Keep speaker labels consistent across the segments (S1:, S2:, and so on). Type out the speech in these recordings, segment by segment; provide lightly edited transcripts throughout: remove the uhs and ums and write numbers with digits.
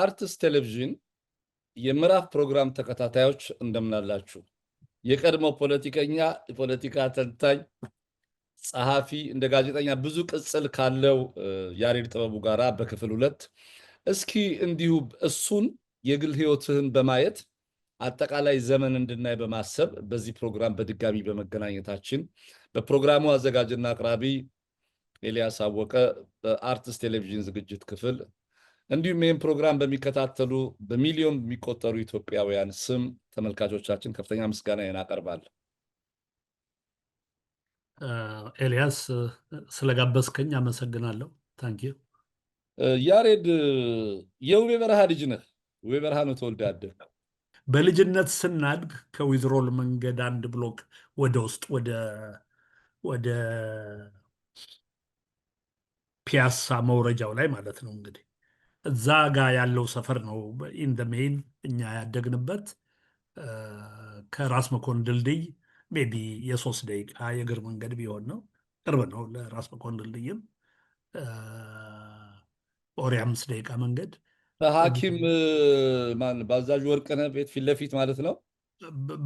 S1: የአርትስ ቴሌቪዥን የምዕራፍ ፕሮግራም ተከታታዮች እንደምናላችሁ። የቀድሞ ፖለቲከኛ፣ የፖለቲካ ተንታኝ፣ ጸሐፊ፣ እንደ ጋዜጠኛ ብዙ ቅጽል ካለው ያሬድ ጥበቡ ጋራ በክፍል 2 እስኪ እንዲሁ እሱን የግል ህይወትህን በማየት አጠቃላይ ዘመን እንድናይ በማሰብ በዚህ ፕሮግራም በድጋሚ በመገናኘታችን በፕሮግራሙ አዘጋጅና አቅራቢ ኤልያስ አወቀ በአርትስ ቴሌቪዥን ዝግጅት ክፍል እንዲሁም ይህን ፕሮግራም በሚከታተሉ በሚሊዮን የሚቆጠሩ ኢትዮጵያውያን ስም ተመልካቾቻችን ከፍተኛ ምስጋና አቀርባለሁ።
S2: ኤልያስ ስለጋበዝከኝ አመሰግናለሁ። ታንኪዩ።
S1: ያሬድ የውቤ በረሃ ልጅ ነህ። ውቤ በረሃ ነው ተወልደህ ያደግህ።
S2: በልጅነት ስናድግ ከዊዝሮል መንገድ አንድ ብሎክ ወደ ውስጥ ወደ ፒያሳ መውረጃው ላይ ማለት ነው እንግዲህ እዛ ጋር ያለው ሰፈር ነው ኢን ደ ሜይን እኛ ያደግንበት። ከራስ መኮንን ድልድይ ሜቢ የ3 ደቂቃ የእግር መንገድ ቢሆን ነው። ቅርብ ነው ለራስ መኮንን ድልድይም ኦር 5 ደቂቃ መንገድ።
S1: ሐኪም ማን በአዛዥ ወርቅነህ ቤት ፊት ለፊት ማለት ነው።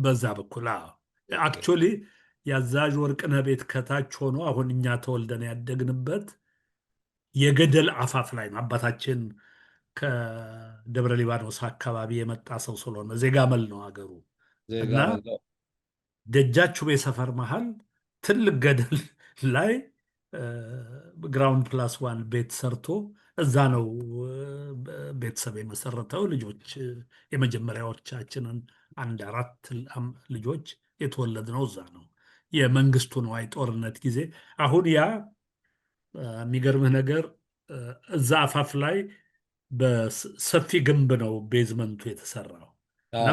S2: በዛ በኩል አክቹዋሊ የአዛዥ ወርቅነህ ቤት ከታች ሆኖ አሁን እኛ ተወልደን ያደግንበት የገደል አፋፍ ላይ ነው። አባታችን ከደብረ ሊባኖስ አካባቢ የመጣ ሰው ስለሆነ ዜጋመል ነው ሀገሩ እና ደጃችሁ ሰፈር መሃል ትልቅ ገደል ላይ ግራውንድ +1 ቤት ሰርቶ እዛ ነው ቤተሰብ የመሰረተው። ልጆች የመጀመሪያዎቻችንን 4 ልጆች የተወለድነው እዛ ነው። የመንግስቱ ነዋይ ጦርነት ጊዜ አሁን ያ የሚገርምህ ነገር እዛ አፋፍ ላይ በሰፊ ግንብ ነው ቤዝመንቱ የተሰራው እና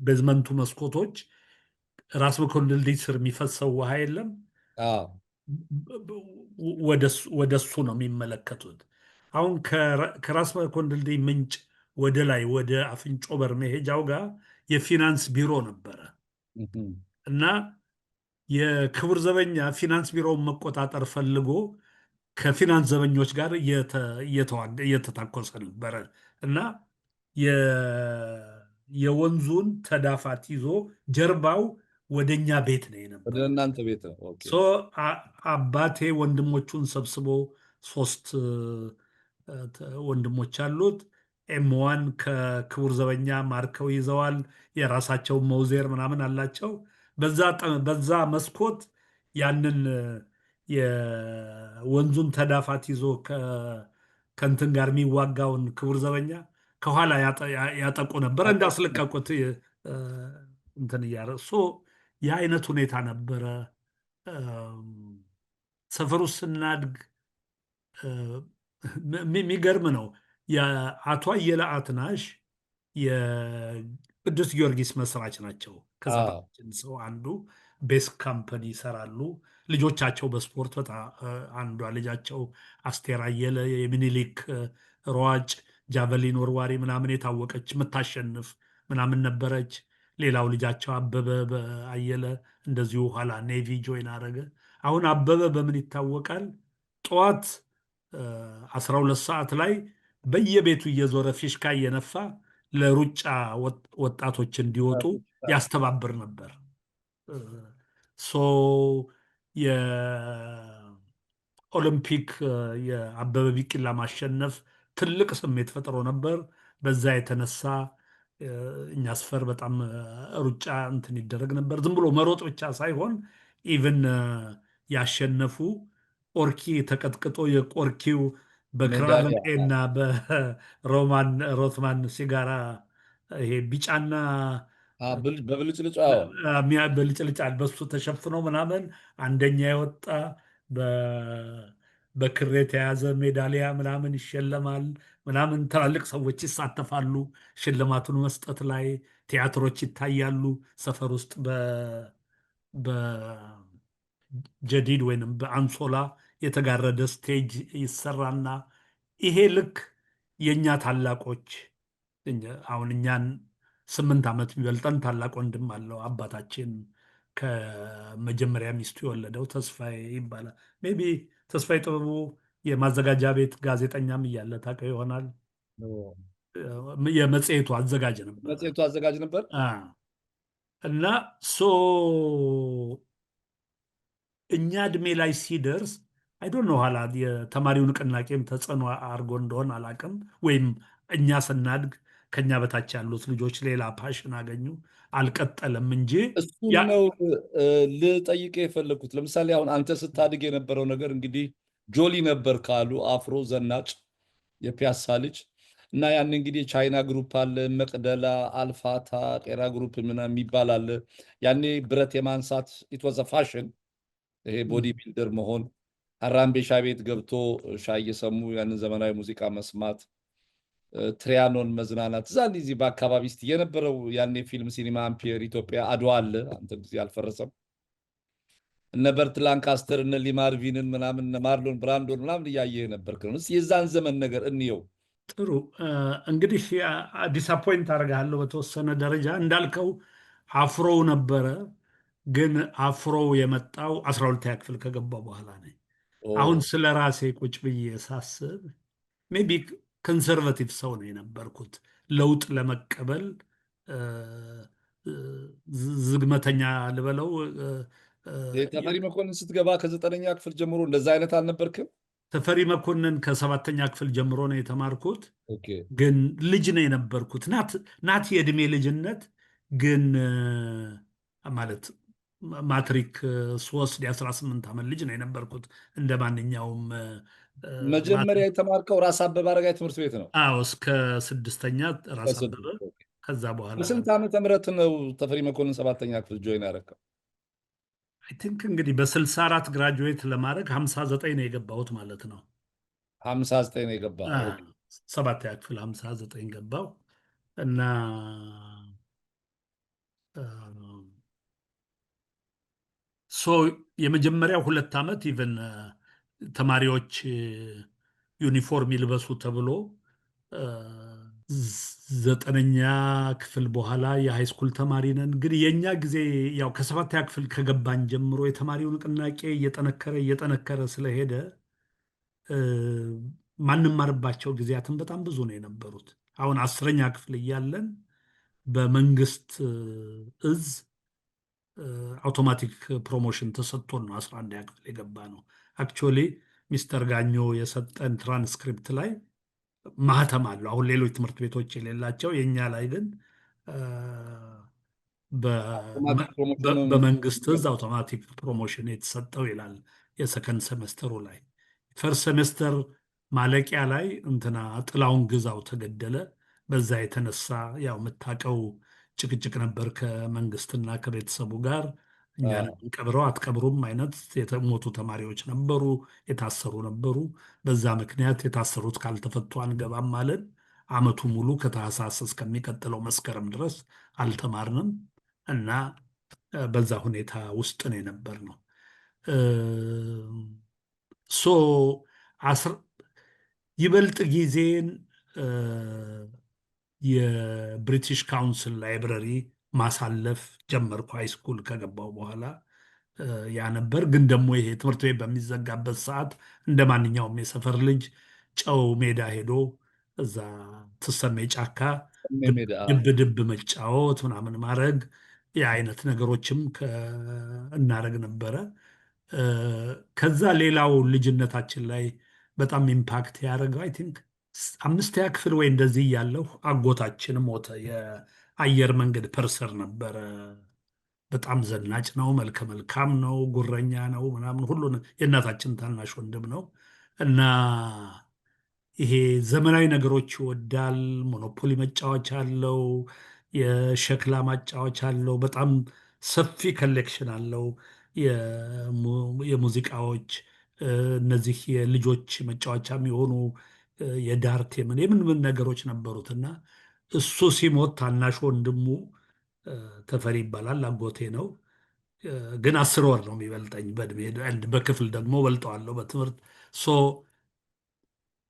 S2: ቤዝመንቱ መስኮቶች ራስ መኮንን ድልድይ ስር የሚፈሰው ውሃ የለም፣ ወደ እሱ ነው የሚመለከቱት። አሁን ከራስ መኮንን ድልድይ ምንጭ ወደ ላይ ወደ አፍንጮ በር መሄጃው ጋር የፊናንስ ቢሮ ነበረ እና የክቡር ዘበኛ ፊናንስ ቢሮውን መቆጣጠር ፈልጎ ከፊናንስ ዘበኞች ጋር እየተታኮሰ ነበረ እና የወንዙን ተዳፋት ይዞ ጀርባው ወደኛ ቤት ነው የነበረው።
S1: ወደ እናንተ ቤት ነው።
S2: አባቴ ወንድሞቹን ሰብስቦ 3 ወንድሞች አሉት። ኤም1 ከክቡር ዘበኛ ማርከው ይዘዋል። የራሳቸው መውዜር ምናምን አላቸው። በዛ መስኮት ያንን የወንዙን ተዳፋት ይዞ ከእንትን ጋር የሚዋጋውን ክቡር ዘበኛ ከኋላ ያጠቁ ነበር። እንዳስለቀቁት እንትን እያረሱ የአይነት ሁኔታ ነበረ። ሰፈሩ ስናድግ የሚገርም ነው። የአቶ አየለ አትናሽ የቅዱስ ጊዮርጊስ መስራች ናቸው። ከሰፈራችን ሰው አንዱ ቤስ ካምፓኒ ይሰራሉ። ልጆቻቸው በስፖርት በጣም አንዷ ልጃቸው አስቴር አየለ የሚኒሊክ ሯጭ ጃቨሊን ወርዋሪ ምናምን የታወቀች የምታሸንፍ ምናምን ነበረች። ሌላው ልጃቸው አበበ አየለ እንደዚሁ ኋላ ኔቪ ጆይን አረገ። አሁን አበበ በምን ይታወቃል? ጠዋት 12 ሰዓት ላይ በየቤቱ እየዞረ ፊሽካ እየነፋ ለሩጫ ወጣቶች እንዲወጡ ያስተባብር ነበር። የኦሎምፒክ የአበበ ቢቂላ ማሸነፍ ትልቅ ስሜት ፈጥሮ ነበር። በዛ የተነሳ እኛ ሰፈር በጣም ሩጫ እንትን ይደረግ ነበር። ዝም ብሎ መሮጥ ብቻ ሳይሆን ኢቭን ያሸነፉ ቆርኪ ተቀጥቅጦ የቆርኪው በክራቨንኤ እና በሮማን ሮትማን ሲጋራ ይሄ ቢጫና በብልጭልጭ በሱ ተሸፍኖ ምናምን አንደኛ የወጣ በክር የተያዘ ሜዳሊያ ምናምን ይሸለማል። ምናምን ትላልቅ ሰዎች ይሳተፋሉ ሽልማቱን መስጠት ላይ። ቲያትሮች ይታያሉ ሰፈር ውስጥ በጀዲድ ወይንም በአንሶላ የተጋረደ ስቴጅ ይሰራና ይሄ ልክ የእኛ ታላቆች አሁን እኛን 8 ዓመት የሚበልጠን ታላቅ ወንድም አለው አባታችን ከመጀመሪያ ሚስቱ የወለደው ተስፋዬ ይባላል። ሜይ ቢ ተስፋዬ ጥበቡ የማዘጋጃ ቤት ጋዜጠኛም እያለ ታውቀው ይሆናል። የመጽሔቱ አዘጋጅ ነበረ።
S1: መጽሔቱ አዘጋጅ ነበር።
S2: አ፣ እና ሶ እኛ እድሜ ላይ ሲደርስ አይዶን ነው ኋላ የተማሪው ንቅናቄም ተጽዕኖ አድርጎ እንደሆን አላቅም፣ ወይም እኛ ስናድግ ከኛ በታች ያሉት ልጆች ሌላ ፓሽን አገኙ አልቀጠለም እንጂ
S1: እሱን
S2: ያ
S1: ነው ልጠይቅ የፈለግኩት። ለምሳሌ አሁን አንተ ስታድግ የነበረው ነገር እንግዲህ ጆሊ ነበር ካሉ አፍሮ ዘናጭ የፒያሳ ልጅ እና ያን እንግዲህ ቻይና ግሩፕ አለ፣ መቅደላ፣ አልፋታ፣ ቄራ ግሩፕ ምናምን የሚባል አለ። ያኔ ብረት የማንሳት ኢትወዘ ፋሽን፣ ይሄ ቦዲ ቢልደር መሆን፣ አራምቤ ሻይ ቤት ገብቶ ሻይ እየሰሙ ያንን ዘመናዊ ሙዚቃ መስማት፣ ትሪያኖን መዝናናት፣ እዛ እዚህ በአካባቢ ስ የነበረው ያኔ ፊልም ሲኒማ አምፒየር ኢትዮጵያ አድዋ አለ፣ አንተ ጊዜ አልፈረሰም። እነ በርት ላንካስተር እነ ሊማርቪንን ምናምን እነ ማርሎን ብራንዶን ምናምን እያየ ነበርክ ነው። የዛን ዘመን ነገር እንየው።
S2: ጥሩ እንግዲህ ዲስአፖይንት አደርግሃለሁ በተወሰነ ደረጃ እንዳልከው አፍሮው ነበረ፣ ግን አፍሮው የመጣው 12ኛ ክፍል ከገባው በኋላ ነኝ። አሁን ስለ ራሴ ቁጭ ብዬ ሳስብ ሜይ ቢ ኮንሰርቫቲቭ ሰው ነው የነበርኩት። ለውጥ ለመቀበል ዝግመተኛ ልበለው።
S1: ተፈሪ መኮንን ስትገባ ከ9ኛ ክፍል ጀምሮ እንደዛ አይነት አልነበርክም?
S2: ተፈሪ መኮንን ከ7ኛ ክፍል ጀምሮ ነው የተማርኩት።
S1: ኦኬ።
S2: ግን ልጅ ነው የነበርኩት። ናት የእድሜ ልጅነት ግን ማለት ማትሪክ ስወስድ የ18 ዓመት ልጅ ነው የነበርኩት እንደ ማንኛውም።
S1: መጀመሪያ የተማርከው ራስ አበበ አረጋይ ትምህርት ቤት ነው?
S2: አዎ እስከ 6ኛ ራስ አበበ። ከዛ በኋላ
S1: በስንት ዓመተ ምህረት ነው ተፈሪ መኮንን 7ኛ ክፍል ጆይን ያደረከው?
S2: አይ ቲንክ እንግዲህ በ64 ግራጁዌት ለማድረግ 59 ነው የገባሁት ማለት ነው።
S1: 59 ነው የገባ።
S2: 7ኛ ክፍል 59 ገባው እና የመጀመሪያው 2 ዓመት ኢቨን ተማሪዎች ዩኒፎርም ይልበሱ ተብሎ 9ኛ ክፍል በኋላ የሃይስኩል ተማሪ ነን። ግን የእኛ ጊዜ ያው ከ7ኛ ክፍል ከገባን ጀምሮ የተማሪው ንቅናቄ እየጠነከረ ስለሄደ ማንማርባቸው ጊዜያትን በጣም ብዙ ነው የነበሩት። አሁን 10ኛ ክፍል እያለን በመንግስት እዝ አውቶማቲክ ፕሮሞሽን ተሰጥቶን ነው 11ኛ ክፍል የገባ ነው። አክቹዋሊ ሚስተር ጋኞ የሰጠን ትራንስክሪፕት ላይ ማህተም አለው። አሁን ሌሎች ትምህርት ቤቶች የሌላቸው የእኛ ላይ ግን በመንግስት እዝ አውቶማቲክ ፕሮሞሽን የተሰጠው ይላል። የሰከንድ ሰሜስተሩ ላይ ፈርስት ሰሜስተር ማለቂያ ላይ እንትና ጥላውን ግዛው ተገደለ። በዛ የተነሳ ያው የምታውቀው ጭቅጭቅ ነበር ከመንግስትና ከቤተሰቡ ጋር። እኛን ቀብረው አትቀብሩም አይነት የተሞቱ ተማሪዎች ነበሩ፣ የታሰሩ ነበሩ። በዛ ምክንያት የታሰሩት ካልተፈቱ አንገባም አለን። አመቱ ሙሉ ከታህሳስ እስከሚቀጥለው መስከረም ድረስ አልተማርንም እና በዛ ሁኔታ ውስጥ ነው የነበር ነው። ይበልጥ ጊዜን የብሪቲሽ ካውንስል ላይብረሪ ማሳለፍ ጀመርኩ ሃይስኩል ከገባው በኋላ። ያ ነበር። ግን ደግሞ ይሄ ትምህርት ቤት በሚዘጋበት ሰዓት እንደ ማንኛውም የሰፈር ልጅ ጨው ሜዳ ሄዶ እዛ ትሰሜ ጫካ ድብ ድብ መጫወት ምናምን ማድረግ የአይነት ነገሮችም እናደረግ ነበረ። ከዛ ሌላው ልጅነታችን ላይ በጣም ኢምፓክት ያደረገው አይ ቲንክ 5ኛ ክፍል ወይ እንደዚህ እያለሁ አጎታችን ሞተ። የአየር መንገድ ፐርሰር ነበረ። በጣም ዘናጭ ነው፣ መልከ መልካም ነው፣ ጉረኛ ነው ምናምን ሁሉ የእናታችን ታናሽ ወንድም ነው እና ይሄ ዘመናዊ ነገሮች ይወዳል። ሞኖፖሊ መጫወቻ አለው፣ የሸክላ ማጫወቻ አለው፣ በጣም ሰፊ ኮሌክሽን አለው የሙዚቃዎች እነዚህ የልጆች መጫወቻ የሚሆኑ የዳርት የምን ነገሮች ነበሩት እና እሱ ሲሞት ታናሽ ወንድሙ ተፈሪ ይባላል፣ አጎቴ ነው። ግን 10 ወር ነው የሚበልጠኝ በእድሜ። በክፍል ደግሞ በልጠዋለሁ በትምህርት።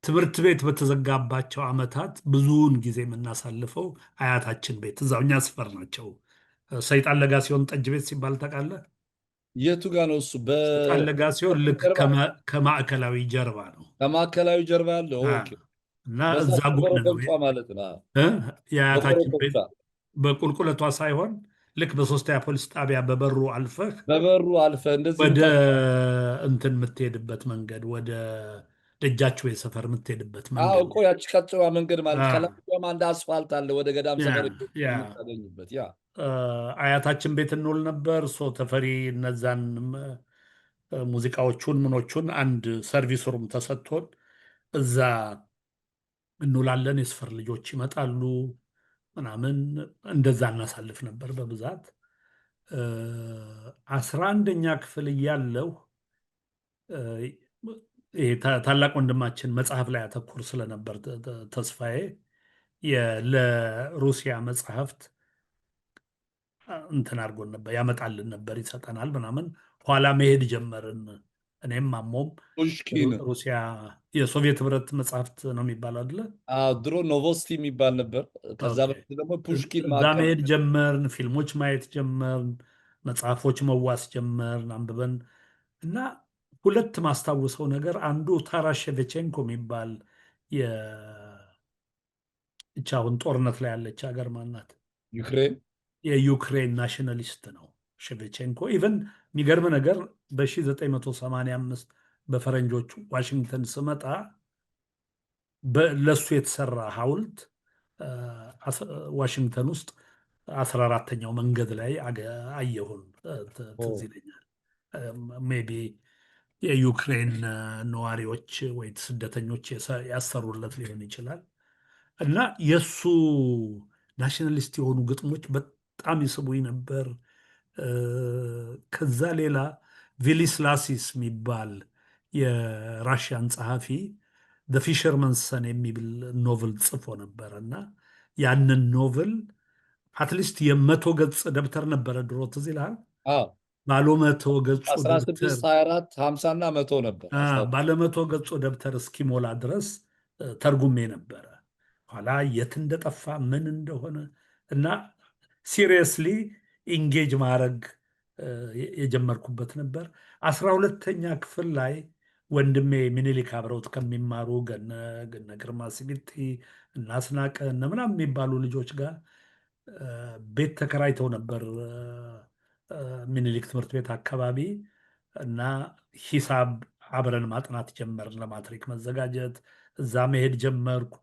S2: ትምህርት ቤት በተዘጋባቸው ዓመታት ብዙውን ጊዜ የምናሳልፈው አያታችን ቤት፣ እዛው እኛ ሰፈር ናቸው። ሰይጣን ለጋ ሲሆን ጠጅ ቤት ሲባል ታውቃለህ?
S1: የቱ ጋ ነው እሱ?
S2: ሰይጣን ለጋ ሲሆን ልክ ከማዕከላዊ ጀርባ ነው።
S1: ከማዕከላዊ ጀርባ ያለው
S2: እና እዛ
S1: በሳቸው
S2: ጎን ነው
S1: ኮረኮንቿ ማለት ነው።
S2: እ የአያታችን
S1: በኮረኮንቿ
S2: ቤት በቁልቁለቷ ሳይሆን ልክ በሶስተኛ ፖሊስ ጣቢያ በበሩ አልፈህ
S1: በበሩ አልፈ እንደዚህ
S2: ወደ
S1: የምታስ
S2: እንትን የምትሄድበት መንገድ ወደ ደጃችሁ የሰፈር የምትሄድበት
S1: አዎ
S2: መንገድ
S1: እኮ ያቺ ቀጭኗ መንገድ ማለት
S2: አ፣
S1: ከላም አንድ አስፋልት አለ ወደ ገዳም
S2: ያ
S1: ሰፈር
S2: ያ
S1: የምታገኝበት ያ
S2: አ፣ አያታችን ቤት እንውል ነበር። ተፈሪ እነዛን ሙዚቃዎቹን ምኖቹን አንድ ሰርቪስ ሩም ተሰጥቶን እዛ እንውላለን። የሰፈር ልጆች ይመጣሉ ምናምን እንደዛ እናሳልፍ ነበር በብዛት። 11ኛ ክፍል እያለሁ እ፣ ይሄ ታላቅ ወንድማችን መጽሐፍ ላይ ያተኩር ስለነበር ተስፋዬ ለሩሲያ መጽሐፍት እንትን አድርጎን ነበር ያመጣልን ነበር ይሰጠናል ምናምን። ኋላ መሄድ ጀመርን እኔም ማሞም
S1: ፑሽኪን
S2: ሩሲያ የሶቪየት ህብረት መጽሐፍት ነው የሚባለው አይደለ?
S1: ድሮ ኖቮስቲ የሚባል ነበር። ከዛ
S2: ኦኬ።
S1: በፊት ደግሞ ፑሽኪን
S2: እዛ
S1: ማዕከል
S2: መሄድ ጀመርን፣ ፊልሞች ማየት ጀመርን፣ መጽሐፎች መዋስ ጀመርን አንብበን እና ሁለት ማስታውሰው ነገር አንዱ ታራስ ሼቭቼንኮ የሚባል ይህች አሁን ጦርነት ላይ ያለች ሀገር ማናት?
S1: ዩክሬን
S2: የዩክሬን ናሽናሊስት ነው ሼቭቼንኮ። ኢቨን የሚገርም ነገር በ1985 በፈረንጆቹ ዋሽንግተን ስመጣ ለሱ የተሰራ ሐውልት ዋሽንግተን ውስጥ 14ተኛው መንገድ ላይ አየሁን። ትዝ ይለኛል። ሜይ ቢ የዩክሬን ነዋሪዎች ወይ ስደተኞች ያሰሩለት ሊሆን ይችላል። እና የእሱ ናሽናሊስት የሆኑ ግጥሞች በጣም ይስቡኝ ነበር። ከዛ ሌላ ቪሊስላሲስ የሚባል የራሽያን ጸሐፊ ፊሸርመንስ ሰን የሚል ኖቭል ጽፎ ነበረ እና ያንን ኖቭል አትሊስት የመቶ ገጽ ደብተር ነበረ ድሮ ትዝ ይልሃል። ባለ መቶ ገጹ ደብተር
S1: 16 24 50 እና 100 ነበር።
S2: ባለ መቶ ገጹ ደብተር እስኪሞላ ድረስ ተርጉሜ ነበረ። ኋላ የት እንደጠፋ ምን እንደሆነ እና ሲሪየስሊ ኢንጌጅ ማድረግ የጀመርኩበት ነበር። 12ተኛ ክፍል ላይ ወንድሜ ሚኒሊክ አብረውት ከሚማሩ ገነ ግርማ ሲቢቲ እና አስናቀ እነ ምናምን የሚባሉ ልጆች ጋር ቤት ተከራይተው ነበር ሚኒሊክ ትምህርት ቤት አካባቢ እና ሂሳብ አብረን ማጥናት ጀመርን። ለማትሪክ መዘጋጀት እዛ መሄድ ጀመርኩ።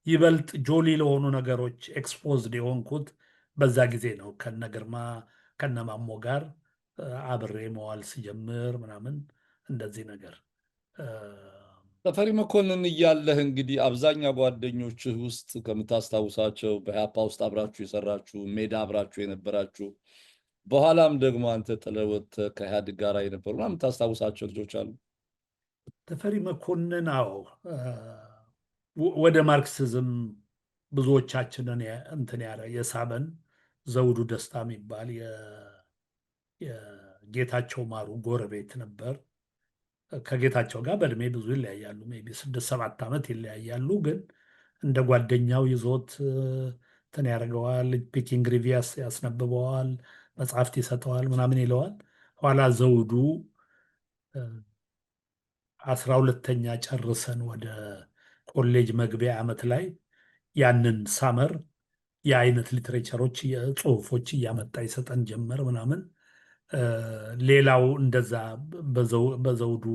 S2: ይበልጥ ጆሊ ለሆኑ ነገሮች ኤክስፖዝድ የሆንኩት በዛ ጊዜ ነው። ከነ ግርማ ከነ ማሞ ጋር አብሬ መዋል ሲጀምር ምናምን እንደዚህ ነገር።
S1: ተፈሪ መኮንን እያለህ እንግዲህ አብዛኛው ጓደኞችህ ውስጥ ከምታስታውሳቸው በኢህአፓ ውስጥ አብራችሁ የሰራችሁ ሜዳ አብራችሁ የነበራችሁ በኋላም ደግሞ አንተ ጥለህ ወጥተህ ከኢህአዴግ ጋር የነበሩ ምናምን የምታስታውሳቸው ልጆች አሉ?
S2: ተፈሪ መኮንን አዎ፣ ወደ ማርክሲዝም ብዙዎቻችንን እንትን የሳበን ዘውዱ ደስታ የሚባል የጌታቸው ማሩ ጎረቤት ነበር። ከጌታቸው ጋር በእድሜ ብዙ ይለያያሉ። ሜይ ቢ 6 7 ዓመት ይለያያሉ። ግን እንደ ጓደኛው ይዞት እንትን ያደርገዋል። ፒኪንግ ሪቪያስ ያስነብበዋል፣ መጽሐፍት ይሰጠዋል፣ ምናምን ይለዋል። ኋላ ዘውዱ 12ተኛ ጨርሰን ወደ ኮሌጅ መግቢያ ዓመት ላይ ያንን ሳመር የአይነት ሊትሬቸሮች ጽሁፎች እያመጣ ይሰጠን ጀመር ምናምን። ሌላው እንደዛ በዘውዱ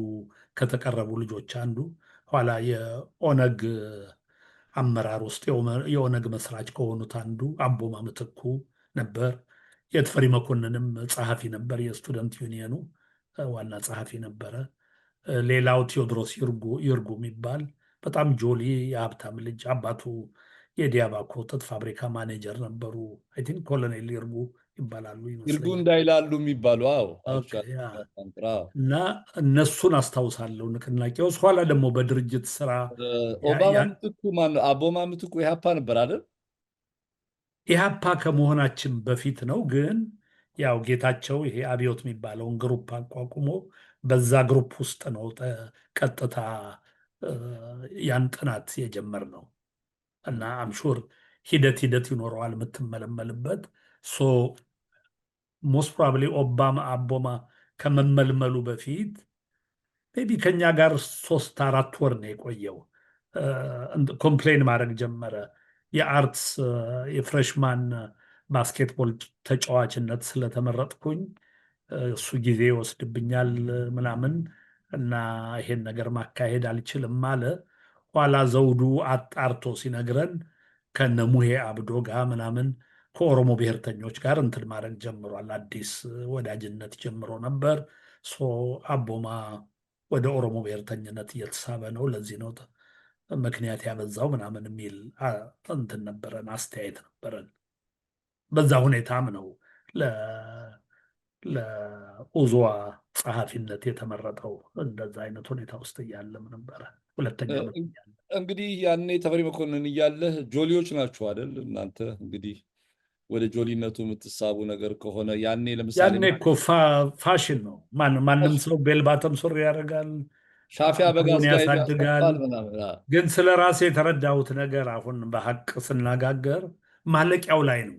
S2: ከተቀረቡ ልጆች አንዱ ኋላ የኦነግ አመራር ውስጥ የኦነግ መስራች ከሆኑት አንዱ አቦማ ምትኩ ነበር። የተፈሪ መኮንንም ጸሐፊ ነበር። የስቱደንት ዩኒየኑ ዋና ጸሐፊ ነበረ። ሌላው ቴዎድሮስ ይርጉ የሚባል በጣም ጆሊ የሀብታም ልጅ አባቱ የዲያባኮ ጥጥ ፋብሪካ ማኔጀር ነበሩ። አይ ቲንክ ኮሎኔል ይርጉ ይባላሉ
S1: ይርጉ
S2: ይመስለኛል።
S1: እንዳይላሉ የሚባሉ አዎ።
S2: እና እነሱን አስታውሳለሁ ንቅናቄ ውስጥ። ኋላ ደግሞ በድርጅት ስራ
S1: ኦባማ ምትኩ ማነው? አቦማ ምትኩ ኢህአፓ ነበር አይደል?
S2: ኢህአፓ ከመሆናችን በፊት ነው። ግን ያው ጌታቸው ይሄ አብዮት የሚባለውን ግሩፕ አቋቁሞ በዛ ግሩፕ ውስጥ ነው ቀጥታ ያን ጥናት የጀመርነው። እና አምሹር ሂደት ይኖረዋል የምትመለመልበት። ሶ ሞስት ፕሮባብሊ አቦማ ከመመልመሉ በፊት ሜይ ቢ ከኛ ጋር 3 4 ወር ነው የቆየው። ኮምፕሌን ማድረግ ጀመረ። የአርትስ የፍሬሽማን ባስኬትቦል ተጫዋችነት ስለተመረጥኩኝ እሱ ጊዜ ይወስድብኛል ምናምን እና ይሄን ነገር ማካሄድ አልችልም አለ። ኋላ ዘውዱ አጣርቶ ሲነግረን ከነ ሙሄ አብዶ ጋር ምናምን ከኦሮሞ ብሔርተኞች ጋር እንትን ማድረግ ጀምሯል። አዲስ ወዳጅነት ጀምሮ ነበር። ሶ አቦማ ወደ ኦሮሞ ብሔርተኝነት እየተሳበ ነው፣ ለዚህ ነው ምክንያት ያበዛው ምናምን የሚል እንትን ነበረን፣ አስተያየት ነበረን። በዛ ሁኔታም ነው ለኡዝዋ ጸሐፊነት የተመረጠው። እንደዛ አይነት ሁኔታ ውስጥ እያለም ነበረ ሁለተኛ ዓመት እያለ።
S1: እንግዲህ ያኔ ተፈሪ መኮንን እያለህ ጆሊዎች ናችሁ አይደል? እናንተ እንግዲህ ወደ ጆሊነቱ የምትሳቡ ነገር ከሆነ ያኔ ለምሳሌ
S2: ያኔ እኮ ፋሽን ነው። ማንም ሰው ቤልባተም ሱሪ ያደርጋል፣
S1: ሻፊያ በጋዝ
S2: አሁን
S1: ጋር ሄዶ
S2: ያሳድጋል።
S1: ያስቆጣል ምናምን።
S2: ግን ስለ ራሴ የተረዳሁት ነገር አሁን በሀቅ ስናጋገር ማለቂያው ላይ ነው።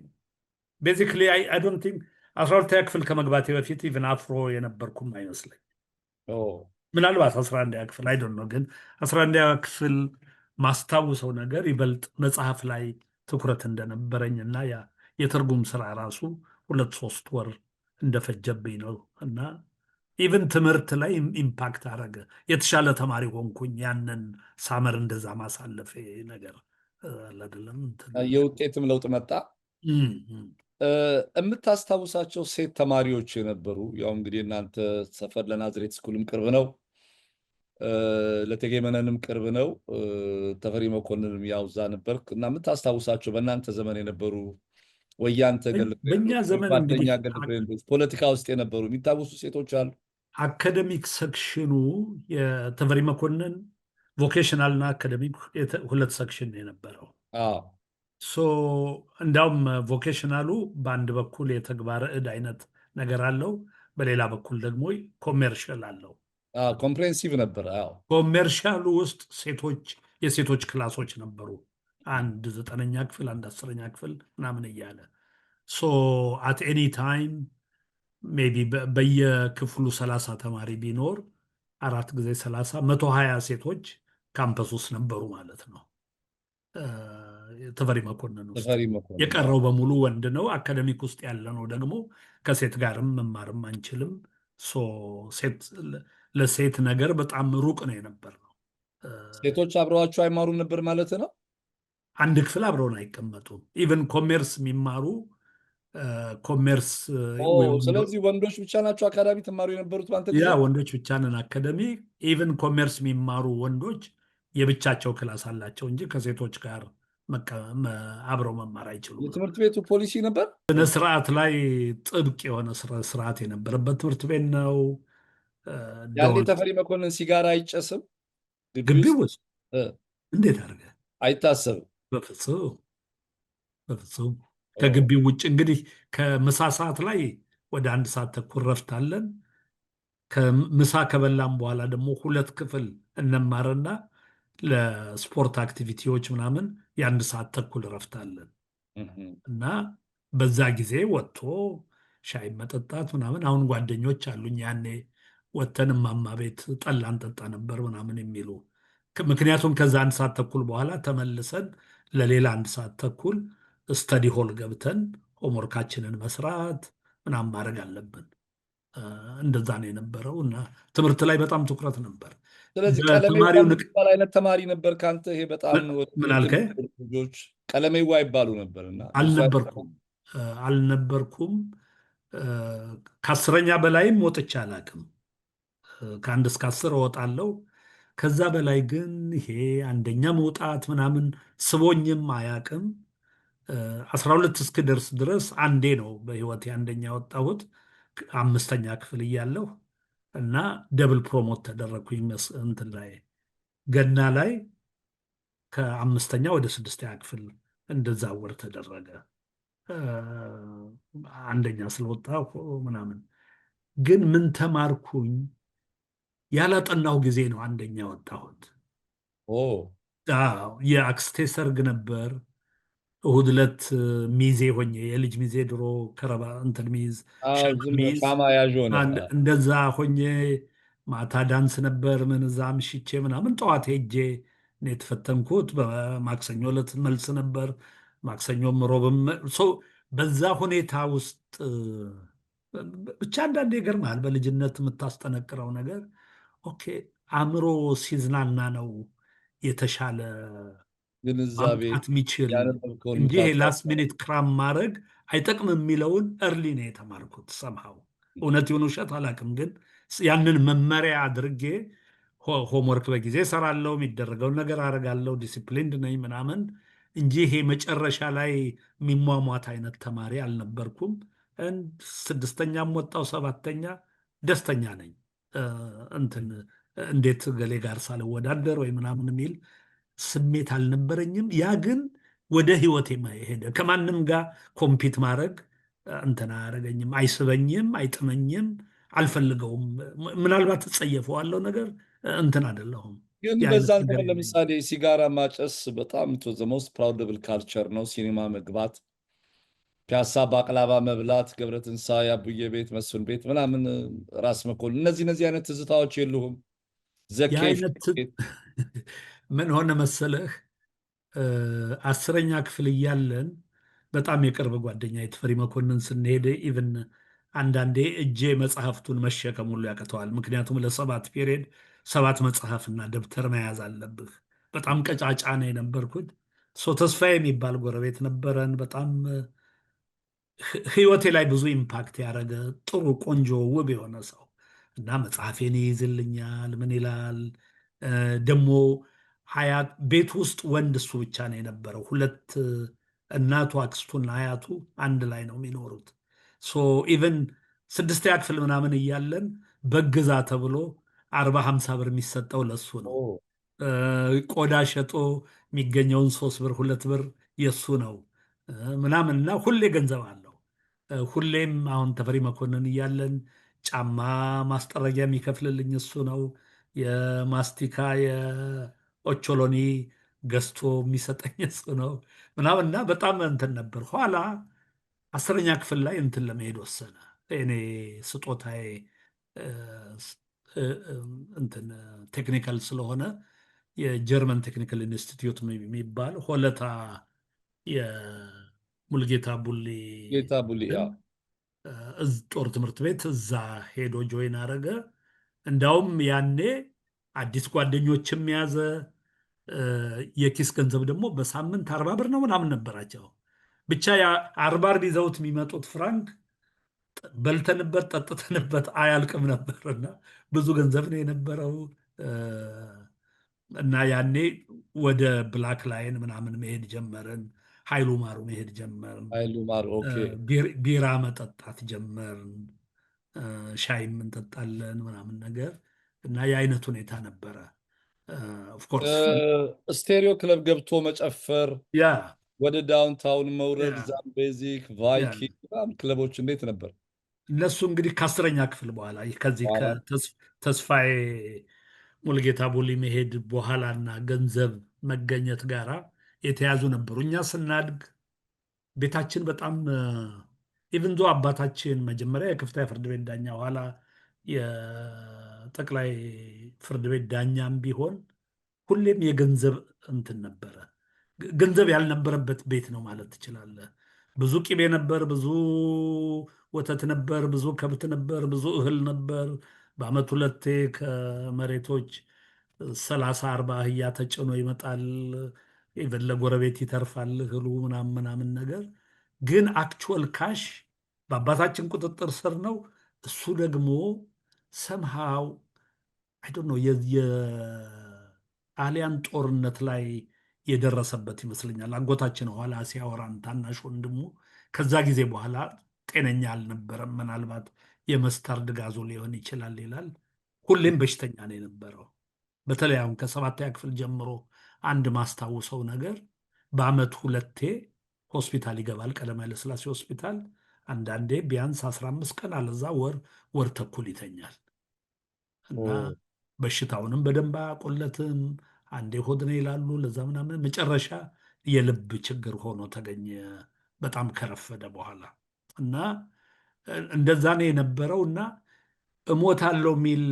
S2: ቤዚክሊ አይ ዶንት ቲንክ 12ኛ ክፍል ከመግባቴ በፊት ኢቭን አፍሮ የነበርኩም አይመስለኝ። ምናልባት 11ኛ ክፍል አይ ዶንት ኖ። ግን 11ኛ ክፍል ማስታውሰው ነገር ይበልጥ መጽሐፍ ላይ ትኩረት እንደነበረኝ እና ያ የትርጉም ስራ ራሱ 2-3 ወር እንደፈጀብኝ ነው። እና ኢቭን ትምህርት ላይ ኢምፓክት አደረገ። የተሻለ ተማሪ ሆንኩኝ። ያንን ሳመር እንደዛ ማሳለፍ ነገር አይደለም።
S1: የውጤትም ለውጥ መጣ። የምታስታውሳቸው ሴት ተማሪዎች የነበሩ ያው እንግዲህ እናንተ ሰፈር ለናዝሬት ስኩልም ቅርብ ነው፣ ለእቴጌ መነንም ቅርብ ነው፣ ተፈሪ መኮንንም ያው እዛ ነበርክ እና የምታስታውሳቸው በእናንተ ዘመን የነበሩ ወያንተ
S2: በእኛ ዘመን
S1: ጓደኛ ገልፍሬንዶች ፖለቲካ ውስጥ የነበሩ የሚታወሱ ሴቶች አሉ?
S2: አካደሚክ ሰክሽኑ የተፈሪ መኮንን ቮኬሽናል እና አካደሚክ ሁለት ሰክሽን ነው የነበረው። እንዲያውም ቮኬሽናሉ በአንድ በኩል የተግባረ ዕድ አይነት ነገር አለው፣ በሌላ በኩል ደግሞ ኮሜርሻል አለው።
S1: ኮምፕሬንሲቭ ነበር።
S2: ኮሜርሻሉ ውስጥ የሴቶች ክላሶች ነበሩ። አንድ 9ኛ ክፍል፣ አንድ 10ኛ ክፍል ምናምን እያለ አት ኤኒ ታይም ሜይ ቢ በየክፍሉ 30 ተማሪ ቢኖር 4 ጊዜ 30 120 ሴቶች ካምፐስ ውስጥ ነበሩ ማለት ነው። ተፈሪ መኮንን ውስጥ የቀረው በሙሉ ወንድ ነው። አካደሚክ ውስጥ ያለ ነው ደግሞ ከሴት ጋርም መማርም አንችልም። ለሴት ነገር በጣም ሩቅ ነው የነበር ነው።
S1: ሴቶች አብረዋቸው አይማሩም ነበር ማለት ነው።
S2: አንድ ክፍል አብረውን አይቀመጡም። ኢቨን ኮሜርስ የሚማሩ ኮሜርስ።
S1: ስለዚህ ወንዶች ብቻ ናቸው አካዳሚ ተማሩ የነበሩት ባንተ ጊዜ?
S2: ያ ወንዶች ብቻ ነን አካደሚ። ኢቨን ኮሜርስ የሚማሩ ወንዶች የብቻቸው ክላስ አላቸው እንጂ ከሴቶች ጋር አብረው መማር አይችሉም።
S1: የትምህርት ቤቱ ፖሊሲ ነበር
S2: ስነ ስርዓት ላይ ጥብቅ የሆነ ስርዓት የነበረበት ትምህርት ቤት ነው።
S1: ያኔ ተፈሪ መኮንን ሲጋራ አይጨስም
S2: ግቢ ውስጥ? እንዴት አድርገህ?
S1: አይታሰብም።
S2: በፍጹም ከግቢው ውጭ እንግዲህ ከምሳ ሰዓት ላይ ወደ 1 ሰዓት ተኩል ረፍት አለን። ከምሳ ከበላም በኋላ ደግሞ 2 ክፍል እንማርና ለስፖርት አክቲቪቲዎች ምናምን የ1 ሰዓት ተኩል ረፍት አለን እና በዛ ጊዜ ወጥቶ ሻይ መጠጣት ምናምን። አሁን ጓደኞች አሉኝ ያኔ ወጥተን እማማ ቤት ጠላ እንጠጣ ነበር ምናምን የሚሉ። ምክንያቱም ከዛ 1 ሰዓት ተኩል በኋላ ተመልሰን ለሌላ 1 ሰዓት ተኩል ስተዲ ሆል ገብተን ሆምወርካችንን መስራት ምናምን ማድረግ አለብን። እንደዛ ነው የነበረው እና ትምህርት ላይ በጣም ትኩረት ነበር።
S1: ስለዚህ ቀለሜዋ አይነት ተማሪ ነበር ከአንተ? ይሄ በጣም
S2: ምን አልከኝ?
S1: ልጆች ቀለሜዋ ይባሉ ነበርና
S2: አልነበርኩም። ከ10ኛ በላይም ወጥቼ አላውቅም። ከ1 እስከ 10 እወጣለሁ። ከዛ በላይ ግን ይሄ አንደኛ መውጣት ምናምን ስቦኝም አያውቅም። 12 እስክደርስ ድረስ አንዴ ነው በህይወቴ አንደኛ ወጣሁት፣ 5ኛ ክፍል እያለሁ እና ደብል ፕሮሞት ተደረግኩኝ። እንትን ላይ ገና ላይ ከ5ኛ ወደ 6ኛ ክፍል እንድዛወር ተደረገ። አንደኛ ስለወጣሁ ምናምን። ግን ምን ተማርኩኝ? ያላጠናሁ ጊዜ ነው አንደኛ ወጣሁት። የአክስቴ ሰርግ ነበር። እሑድ ዕለት ሚዜ ሆኜ የልጅ ሚዜ ድሮ ከረባ እንትን ሚዝ እንደዛ ሆኜ ማታ ዳንስ ነበር ምን እዛ ምሽቼ ምናምን ጠዋት ሄጄ እኔ የተፈተንኩት በማክሰኞ ዕለት መልስ ነበር። ማክሰኞም ሮብም ሰው በዛ ሁኔታ ውስጥ ብቻ አንዳንዴ ይገርምሃል በልጅነት የምታስጠነቅረው ነገር ኦኬ አእምሮ ሲዝናና ነው የተሻለ
S1: ግንዛቤ
S2: ማምጣት የሚችል
S1: ያነበብከውን
S2: እንጂ ይሄ ላስት
S1: የምታስታውሰው።
S2: ሚኒት ክራም ማድረግ አይጠቅምም የሚለውን እርሊ ነው የተማርኩት። ሰምሃው እውነት ይሁን ውሸት አላውቅም፣ ግን ያንን መመሪያ አድርጌ ሆምወርክ በጊዜ እሰራለሁ፣ የሚደረገውን ነገር አደርጋለሁ፣ ዲሲፕሊንድ ነኝ ምናምን እንጂ ይሄ መጨረሻ ላይ የሚሟሟት አይነት ተማሪ አልነበርኩም። ስድስተኛም ወጣው ሰባተኛ ደስተኛ ነኝ። እንትን እንዴት ገሌ ጋር ሳልወዳደር ወይ ምናምን የሚል ስሜት አልነበረኝም። ያ ግን ወደ ህይወቴ ሄደ። ከማንም ጋር ኮምፒት ማድረግ እንትን አያደርገኝም፣ አይስበኝም፣ አይጥመኝም፣ አልፈልገውም። ምናልባት እጸየፈዋለሁ ነገር እንትን አይደለሁም።
S1: ግን
S2: የአይነት
S1: በዛን
S2: ነገር
S1: ዘመን
S2: የለኝም።
S1: ለምሳሌ ሲጋራ ማጨስ በጣም ዘ ሞስት ፕራውደብል ካልቸር ነው። ሲኒማ መግባት፣ ፒያሳ ባቅላባ መብላት፣ ገብረትንሳኤ አቡዬ ቤት፣ መስፍን ቤት ምናምን፣ ራስ መኮንን፣ እነዚህ አይነት ትዝታዎች የሉህም? ዘኬ
S2: የአይነት
S1: ፊልም ቤት
S2: ምን ሆነ መሰለህ፣ አስረኛ ክፍል እያለን በጣም የቅርብ ጓደኛ የተፈሪ መኮንን ስንሄድ ኢቭን አንዳንዴ እጄ መጽሐፍቱን መሸከም ሁሉ ያቅተዋል። ምክንያቱም ለሰባት ፔሬድ ሰባት መጽሐፍና ደብተር መያዝ አለብህ። በጣም ቀጫጫ ነው የነበርኩት። ተስፋዬ የሚባል ጎረቤት ነበረን። በጣም ህይወቴ ላይ ብዙ ኢምፓክት ያደረገ ጥሩ ቆንጆ ውብ የሆነ ሰው እና መጽሐፌን ይይዝልኛል። ምን ይላል ደግሞ ሀያት ቤት ውስጥ ወንድ እሱ ብቻ ነው የነበረው። ሁለት እናቱ አክስቱና አያቱ አንድ ላይ ነው የሚኖሩት። ኢቨን ስድስተኛ ክፍል ምናምን እያለን በግዛ ተብሎ 40-50 ብር የሚሰጠው ለሱ ነው። ቆዳ ሸጦ የሚገኘውን 3 ብር 2 ብር የሱ ነው ምናምን እና ሁሌ ገንዘብ አለው። ሁሌም አሁን ተፈሪ መኮንን እያለን ጫማ ማስጠረጊያ የሚከፍልልኝ እሱ ነው። የማስቲካ የኦቾሎኒ ገዝቶ የሚሰጠኝ እሱ ነው ምናምን እና በጣም እንትን ነበር። ኋላ አስረኛ ክፍል ላይ እንትን ለመሄድ ወሰነ። እኔ ስጦታዬ እንትን ቴክኒካል ስለሆነ የጀርመን ቴክኒካል ኢንስቲትዩት የሚባል ሆለታ የሙልጌታ ቡሌ
S1: ጌታ ቡሊ
S2: ጦር ትምህርት ቤት እዛ ሄዶ ጆይን አረገ። እንዳውም ያኔ አዲስ ጓደኞችም ያዘ። የኪስ ገንዘብ ደግሞ በሳምንት 40 ብር ነው ምናምን ነበራቸው። ብቻ 40 ብር ይዘውት የሚመጡት ፍራንክ በልተንበት ጠጥተንበት አያልቅም ነበርና ብዙ ገንዘብ ነው የነበረው። እና ያኔ ወደ ብላክ ላይን ምናምን መሄድ ጀመርን። ኃይሉ ማሩ መሄድ ጀመርን።
S1: ኃይሉ ማር ኦኬ።
S2: ቢራ መጠጣት ጀመርን። ሻይም እንጠጣለን ምናምን ነገር እና የአይነት ሁኔታ ነበረ። ኦፍኮርስ
S1: ስቴሪዮ ክለብ ገብቶ መጨፈር፣
S2: ያ
S1: ወደ ዳውንታውን መውረድ፣
S2: ያ
S1: ዛምቤዚክ፣
S2: ያ
S1: ቫይኪንግ በጣም ክለቦች እንዴት ነበር?
S2: እነሱ እንግዲህ ከአስረኛ ክፍል በኋላ ከዚህ
S1: በኋላ
S2: ከተስፋዬ ሙልጌታ ቡሊ መሄድ በኋላና ገንዘብ መገኘት ጋራ የተያዙ ነበሩ። እኛ ስናድግ ቤታችን በጣም ኢቭን ዞ አባታችን መጀመሪያ የከፍተኛ ፍርድ ቤት ዳኛ ኋላ የጠቅላይ ፍርድ ቤት ዳኛም ቢሆን ሁሌም የገንዘብ እንትን ነበረ። ገንዘብ ያልነበረበት ቤት ነው ማለት ትችላለህ። ብዙ ቅቤ ነበር፣ ብዙ ወተት ነበር፣ ብዙ ከብት ነበር፣ ብዙ እህል ነበር። በአመት ሁለቴ ከመሬቶች 30-40 አህያ ተጭኖ ይመጣል። ኢቨን ለጎረቤት ይተርፋል እህሉ ምናምን ምናምን ነገር። ግን አክቹዋል ካሽ በአባታችን ቁጥጥር ስር ነው። እሱ ደግሞ ሰምሃው አይ ዶንት ኖ የጣሊያን ጦርነት ላይ የደረሰበት ይመስለኛል። አጎታችን ኋላ ሲያወራን ታናሽ ወንድሙ ከዛ ጊዜ በኋላ ጤነኛ አልነበረም። ምናልባት የመስታርድ ጋዞ ሊሆን ይችላል ይላል። ሁሌም በሽተኛ ነው የነበረው። በተለይ አሁን ከሰባተኛ ክፍል ጀምሮ አንድ ማስታውሰው ነገር በአመት ሁለቴ ሆስፒታል ይገባል። ቀዳማዊ ኃይለ ሥላሴ ሆስፒታል አንዳንዴ ቢያንስ 15 ቀን አለዛ ወር ተኩል ይተኛል እና በሽታውንም በደንብ አያውቁለትም። አንዴ ሆድ ነው ይላሉ፣ ለዛ ምናምን መጨረሻ የልብ ችግር ሆኖ ተገኘ በጣም ከረፈደ በኋላ እና እንደዛ ነው የነበረው እና እሞታለሁ የሚል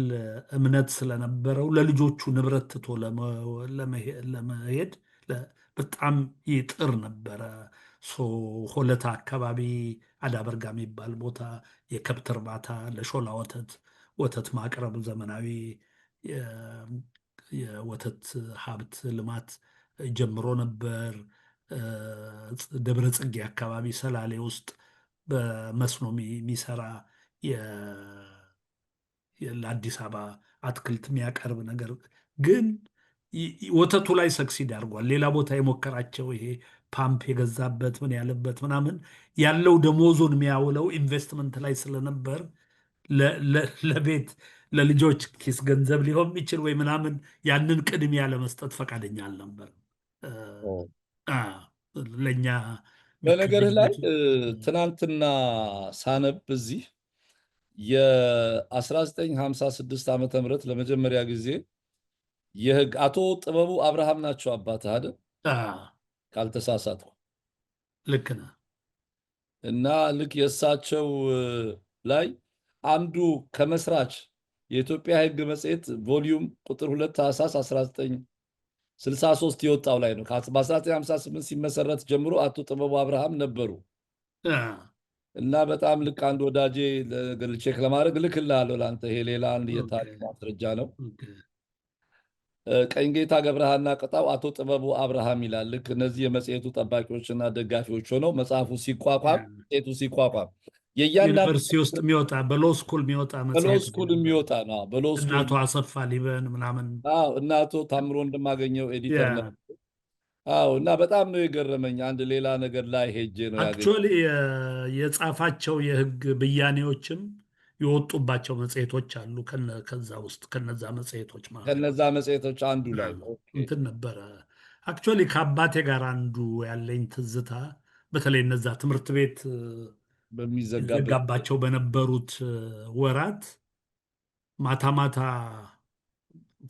S2: እምነት ስለነበረው ለልጆቹ ንብረት ትቶ ለመሄድ በጣም ይጥር ነበረ። ሆለታ አካባቢ አዳበርጋ የሚባል ቦታ የከብት እርባታ ለሾላ ወተት ማቅረብ ዘመናዊ የ- የወተት ሀብት ልማት ጀምሮ ነበር። ደብረ ጽጌ አካባቢ ሰላሌ ውስጥ በመስኖ የሚሰራ ለአዲስ አበባ አትክልት የሚያቀርብ ነገር ግን ወተቱ ላይ ሰክሲድ አድርጓል። ሌላ ቦታ የሞከራቸው ይሄ ፓምፕ የገዛበት ምን ያለበት ምናምን ያለው ደሞዙን የሚያውለው ኢንቨስትመንት ላይ ስለነበር ለቤት ለልጆች ኪስ ገንዘብ ሊሆን የሚችል ወይ ምናምን ያንን ቅድሚያ ለመስጠት ፈቃደኛ አልነበር። ለእኛ
S1: በነገርህ ላይ
S2: የሚከለዩት
S1: ትናንትና ሳነብ እዚህ የ1956 ዓመተ ምህረት ለመጀመሪያ ጊዜ የህግ አቶ ጥበቡ አብርሃም ናቸው አባትህ አይደል? ካልተሳሳትኩ።
S2: ልክ ነህ።
S1: እና ልክ የእሳቸው ላይ አንዱ ከመስራች የኢትዮጵያ ህግ መጽሔት ቮሊዩም ቁጥር 2 ታህሳስ 1963 የወጣው ላይ ነው። በ1958 ሲመሰረት ጀምሮ አቶ ጥበቡ አብርሃም ነበሩ። እና በጣም ልክ አንድ ወዳጄ ቼክ ለማድረግ ልክልሃለሁ ለአንተ። ይሄ ሌላ አንድ የታሪክ ማስረጃ ነው። ቀኝጌታ ገብረሃና ቅጣው አቶ ጥበቡ አብርሃም ይላል። ልክ እነዚህ የመጽሔቱ ጠባቂዎችና ደጋፊዎች ሆነው መጽሐፉ ሲቋቋም መጽሔቱ ሲቋቋም የእያንዳንዱ
S2: ዩኒቨርሲቲ ውስጥ የሚወጣ በሎ ስኩል የሚወጣ
S1: በሎ
S2: መጽሔት
S1: ስኩል የሚወጣ ነው። በሎ ስኩል
S2: እናቱ አሰፋ ሊበን ምናምን
S1: እናቶ ታምሮ እንደማገኘው ኤዲተር ነው። አዎ። እና በጣም ነው የገረመኝ። አንድ ሌላ ነገር ላይ ሄጄ ነው
S2: አክቹዋሊ የጻፋቸው የህግ ብያኔዎችም የወጡባቸው መጽሔቶች አሉ። ከዛ ውስጥ ከነዛ መጽሔቶች ማለት
S1: ከነዛ መጽሔቶች አንዱ ላይ
S2: እንትን ነበረ። አክቹዋሊ ከአባቴ ጋር አንዱ ያለኝ ትዝታ በተለይ እነዛ ትምህርት ቤት
S1: በሚዘጋባቸው
S2: በነበሩት ወራት ማታ ማታ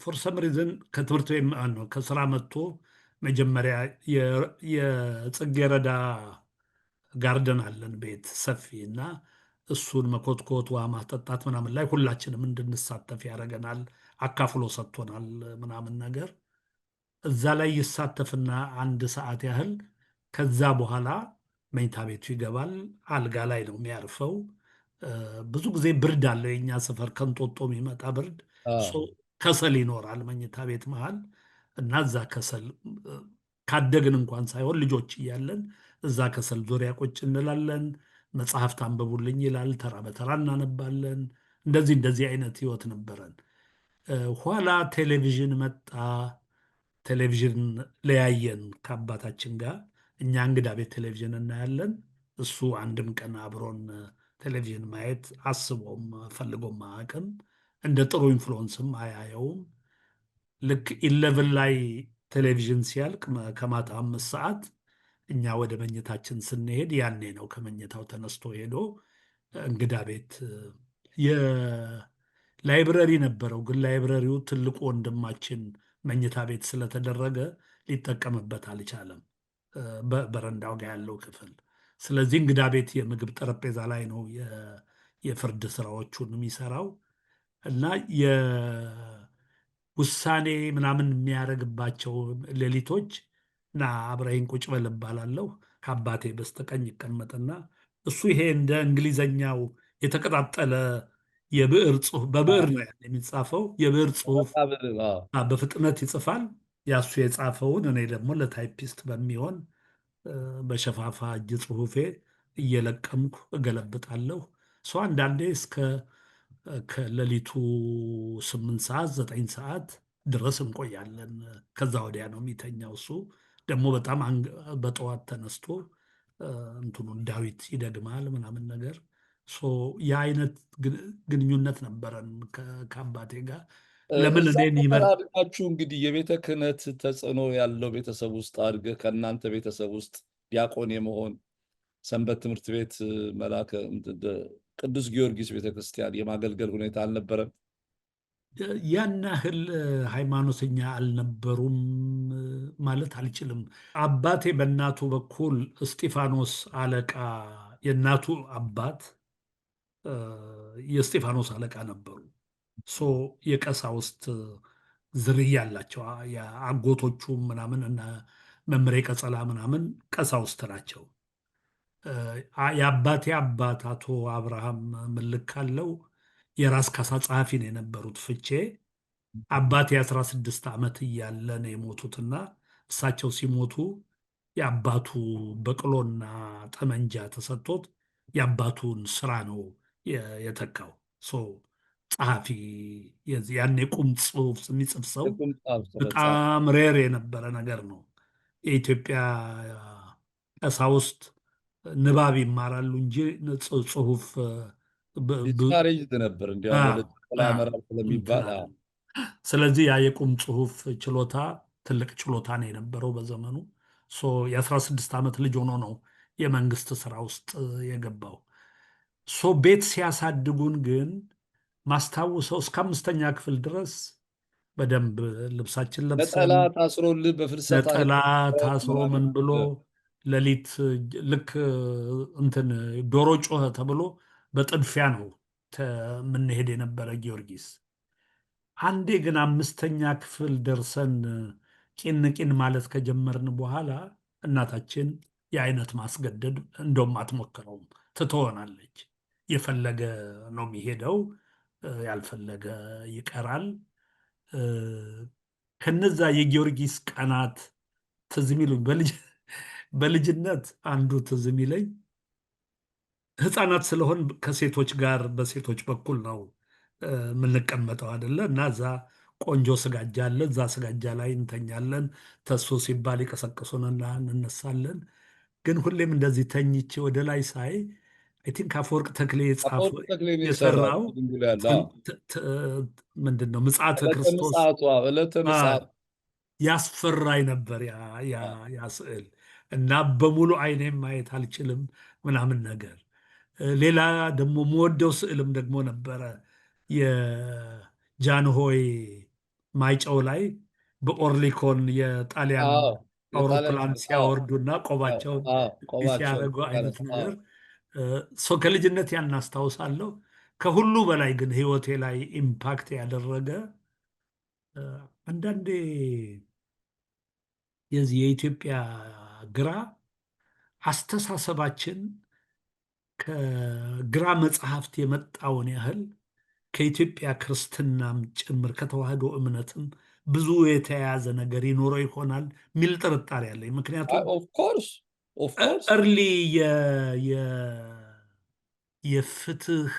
S2: ፎር ሰም ሪዝን ከትምህርት ቤት ነው ከስራ መጥቶ መጀመሪያ የጽጌረዳ ጋርደን አለን ቤት ሰፊ እና እሱን መኮትኮት ውሃ ማጠጣት ምናምን ላይ ሁላችንም እንድንሳተፍ ያደርገናል። አካፍሎ ሰጥቶናል ምናምን ነገር እዛ ላይ ይሳተፍና አንድ ሰዓት ያህል ከዛ በኋላ መኝታ ቤቱ ይገባል። አልጋ ላይ ነው የሚያርፈው። ብዙ ጊዜ ብርድ አለው የኛ ሰፈር ከንጦጦ የሚመጣ ብርድ። ከሰል ይኖራል መኝታ ቤት መሃል እና እዛ ከሰል ካደግን እንኳን ሳይሆን ልጆች እያለን እዛ ከሰል ዙሪያ ቁጭ እንላለን። መጽሐፍት አንብቡልኝ ይላል። ተራ በተራ እናነባለን። እንደዚህ አይነት ህይወት ነበረን። ኋላ ቴሌቪዥን መጣ። ቴሌቪዥን ለያየን ከአባታችን ጋር። እኛ እንግዳ ቤት ቴሌቪዥን እናያለን። እሱ አንድም ቀን አብሮን ቴሌቪዥን ማየት አስቦም ፈልጎም አያውቅም። እንደ ጥሩ ኢንፍሉወንስም አያየውም። ልክ 11 ላይ ቴሌቪዥን ሲያልቅ ከማታ 5 ሰዓት እኛ ወደ መኝታችን ስንሄድ ያኔ ነው ከመኝታው ተነስቶ ሄዶ እንግዳ ቤት የላይብረሪ ነበረው። ግን ላይብረሪው ትልቁ ወንድማችን መኝታ ቤት ስለተደረገ ሊጠቀምበት አልቻለም፣ በረንዳው ጋር ያለው ክፍል። ስለዚህ እንግዳ ቤት የምግብ ጠረጴዛ ላይ ነው የፍርድ ስራዎቹን የሚሰራው እና የውሳኔ ምናምን የሚያደርግባቸው ሌሊቶች እና አብረኸኝ ቁጭ በል እባላለሁ። ከአባቴ በስተቀኝ ይቀመጥና እሱ ይሄ እንደ እንግሊዘኛው የተቀጣጠለ የብዕር ጽሁፍ በብዕር ነው የሚጻፈው። የብዕር ጽሁፍ በፍጥነት ይጽፋል። ያሱ የጻፈውን እኔ ደግሞ ለታይፒስት በሚሆን በሸፋፋ እጅ ጽሁፌ እየለቀምኩ እገለብጣለሁ። እሱ አንዳንዴ እስከ ከሌሊቱ 8 ሰዓት 9 ሰዓት ድረስ እንቆያለን። ከዛ ወዲያ ነው የሚተኛው። እሱ ደግሞ በጣም በጠዋት ተነስቶ እንትኑን ዳዊት ይደግማል ምናምን ነገር። የአይነት ግንኙነት ነበረን ከአባቴ ጋር። ለምን እኔን
S1: አድጋችሁ እንግዲህ የቤተ ክህነት ተጽዕኖ ያለው ቤተሰብ ውስጥ አድገህ ከእናንተ ቤተሰብ ውስጥ ዲያቆን የመሆን ሰንበት ትምህርት ቤት መላከ ቅዱስ ጊዮርጊስ ቤተክርስቲያን የማገልገል ሁኔታ አልነበረም?
S2: ያን ያህል ሃይማኖተኛ አልነበሩም ማለት አልችልም። አባቴ በእናቱ በኩል እስጢፋኖስ አለቃ የእናቱ አባት የእስጢፋኖስ አለቃ ነበሩ። የቀሳውስት ዝርያ አላቸው። የአጎቶቹ ምናምን እና መምሬ ቀጸላ ምናምን ቀሳውስት ናቸው። የአባቴ አባት አቶ አብርሃም ምልክ ካለው የራስ ካሳ ጸሐፊ ነው የነበሩት ፍቼ። አባቴ 16 ዓመት እያለ ነው የሞቱትና እሳቸው ሲሞቱ የአባቱ በቅሎና ጠመንጃ ተሰጥቶት የአባቱን ስራ ነው የተካው። ጸሐፊ ያኔ ቁም ጽሑፍ የሚጽፍ ሰው በጣም ሬር የነበረ ነገር ነው። የኢትዮጵያ ቀሳውስት ንባብ ይማራሉ እንጂ ጽሑፍ
S1: ዲስካሬጅድ ነበር እንዲያውም ወደ ጥቅላ ያመራል ስለሚባል።
S2: ስለዚህ ያ የቁም ጽሑፍ ችሎታ ትልቅ ችሎታ ነው የነበረው በዘመኑ። የ16 ዓመት ልጅ ሆኖ ነው የመንግስት ስራ ውስጥ የገባው። ቤት ሲያሳድጉን ግን ማስታውሰው እስከ 5ኛ ክፍል ድረስ በደንብ ልብሳችን ለብሰን
S1: ነጠላ ታስሮልህ በፍልሰታ
S2: ነጠላ ታስሮ ምን ብሎ ሌሊት ልክ እንትን ዶሮ ጮኸ ተብሎ በጥድፊያ ነው የምንሄድ የነበረ ጊዮርጊስ። አንዴ ግን 5ኛ ክፍል ደርሰን ቂን ቂን ማለት ከጀመርን በኋላ እናታችን የአይነት ማስገደድ እንደውም አትሞክረውም፣ ትተወናለች። የፈለገ ነው የሚሄደው፣ ያልፈለገ ይቀራል። ከነዛ የጊዮርጊስ ቀናት ትዝ የሚሉኝ በልጅነት አንዱ ትዝ የሚለኝ ሕፃናት ስለሆን ከሴቶች ጋር በሴቶች በኩል ነው የምንቀመጠው አይደለ? እና እዛ ቆንጆ ስጋጃ አለ። እዛ ስጋጃ ላይ እንተኛለን። ተሶ ሲባል ይቀሰቅሱንና እንነሳለን። ግን ሁሌም እንደዚህ ተኝቼ ወደ ላይ ሳይ አይ ቲንክ አፈወርቅ ተክሌ የሰራው ምንድን ነው ምጽአተ ክርስቶስ ያስፈራኝ ነበር ያ ስዕል እና በሙሉ አይኔም ማየት አልችልም ምናምን ነገር። ሌላ ደግሞ የምወደው ስዕልም ደግሞ ነበረ የጃንሆይ ማይጨው ላይ በኦርሊኮን የጣሊያን አውሮፕላን ሲያወርዱና ቆባቸውን ሲያደርጉ አይነት ነገር ከልጅነት ያን አስታውሳለሁ። ከሁሉ በላይ ግን ህይወቴ ላይ ኢምፓክት ያደረገ አንዳንዴ የዚህ የኢትዮጵያ ግራ አስተሳሰባችን ከግራ መጽሐፍት የመጣውን ያህል ከኢትዮጵያ ክርስትናም ጭምር ከተዋህዶ እምነትም ብዙ የተያያዘ ነገር ይኖረው ይሆናል የሚል ጥርጣሬ አለኝ። ምክንያቱም እርሊ የፍትህ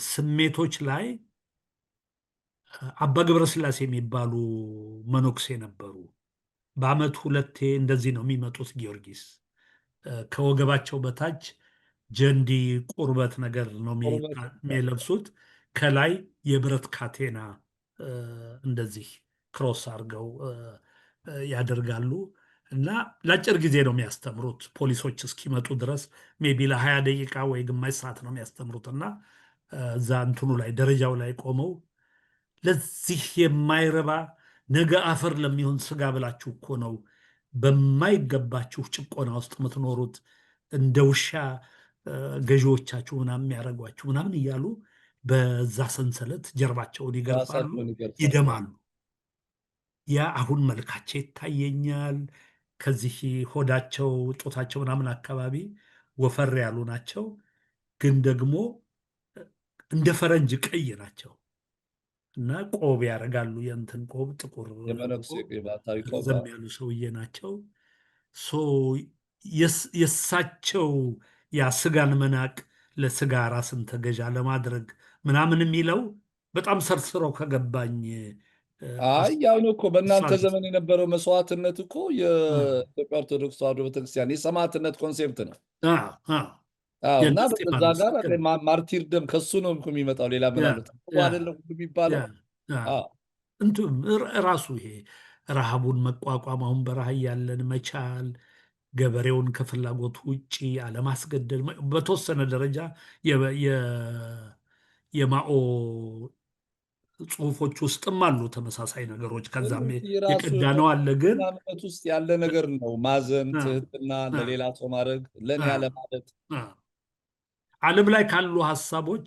S2: ስሜቶች ላይ አባ ገብረስላሴ የሚባሉ መነኩሴ ነበሩ። በዓመት 2 እንደዚህ ነው የሚመጡት ጊዮርጊስ። ከወገባቸው በታች ጀንዲ ቁርበት ነገር ነው የሚለብሱት። ከላይ የብረት ካቴና እንደዚህ ክሮስ አድርገው ያደርጋሉ እና ለአጭር ጊዜ ነው የሚያስተምሩት። ፖሊሶች እስኪመጡ ድረስ ሜይ ቢ ለ20 ደቂቃ ወይ ግማሽ ሰዓት ነው የሚያስተምሩት እና እዛ እንትኑ ላይ ደረጃው ላይ ቆመው ለዚህ የማይረባ ነገ አፈር ለሚሆን ስጋ ብላችሁ እኮ ነው በማይገባችሁ ጭቆና ውስጥ የምትኖሩት፣ እንደ ውሻ ገዢዎቻችሁ ምናምን የሚያደርጓችሁ ምናምን እያሉ በዛ ሰንሰለት ጀርባቸውን ይገርፋሉ፣ ይደማሉ። ያ አሁን መልካቸው ይታየኛል። ከዚህ ሆዳቸው ጦታቸው ምናምን አካባቢ ወፈር ያሉ ናቸው፣ ግን ደግሞ እንደ ፈረንጅ ቀይ ናቸው እና ቆብ ያደርጋሉ። የእንትን ቆብ ጥቁር ረዘም ያሉ ሰውዬ ናቸው። የእሳቸው ያ ስጋን መናቅ ለስጋ ራስን ተገዣ ለማድረግ ምናምን የሚለው በጣም ሰርስረው ከገባኝ።
S1: ያው ነው እኮ በእናንተ ዘመን የነበረው መስዋዕትነት እኮ የኢትዮጵያ ኦርቶዶክስ ተዋሕዶ ቤተክርስቲያን የሰማዕትነት ኮንሴፕት ነው እና በዛ ጋር ማርቲር ደም ከሱ ነው የሚመጣው። ሌላ ምን አለ አይደለም የሚባለው
S2: ራሱ ይሄ ረሃቡን መቋቋም፣ አሁን በረሃ ያለን መቻል፣ ገበሬውን ከፍላጎት ውጭ አለማስገደድ፣ በተወሰነ ደረጃ የማኦ ጽሁፎች ውስጥም አሉ ተመሳሳይ ነገሮች። ከዛም የቀዳ ነው አለ። ግን
S1: ውስጥ ያለ ነገር ነው ማዘን፣ ትህትና፣ ለሌላ ሰው ማድረግ፣ ለእኔ ያለ ማለት
S2: ዓለም ላይ ካሉ ሀሳቦች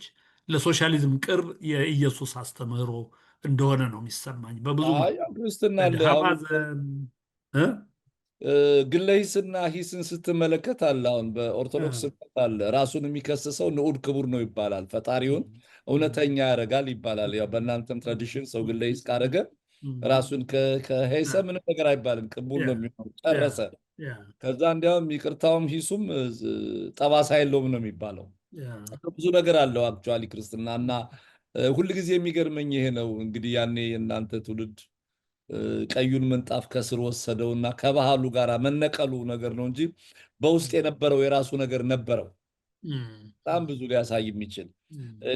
S2: ለሶሻሊዝም ቅርብ የኢየሱስ አስተምህሮ እንደሆነ ነው የሚሰማኝ በብዙ
S1: አይ
S2: መልኩ።
S1: ያው ክርስትና አለ
S2: በድሃ
S1: አሁን
S2: ማዘን እ?
S1: ግለ ሂስና ሂስን ስትመለከት አለ። አሁን በኦርቶዶክስ እምነት አለ ራሱን የሚከስሰው ንዑድ ክቡር ነው ይባላል። ፈጣሪውን እውነተኛ ያደርጋል ይባላል። ያው በእናንተም ትራዲሽን ሰው ግለ ሂስ ካደረገ ራሱን ከሄሰ ምንም ነገር አይባልም፣ ቅቡል ነው የሚሆነው። ጨረሰ። ከዛ እንዲያውም ይቅርታውም ሂሱም ጠባሳ የለውም ነው የሚባለው። ብዙ ነገር አለው አክቹዋሊ ክርስትና እና ሁልጊዜ የሚገርመኝ ይሄ ነው እንግዲህ ያኔ የእናንተ ትውልድ ቀዩን ምንጣፍ ከስር ወሰደውና ከባህሉ ጋር መነቀሉ ነገር ነው እንጂ በውስጥ የነበረው የራሱ ነገር ነበረው። በጣም ብዙ ሊያሳይ የሚችል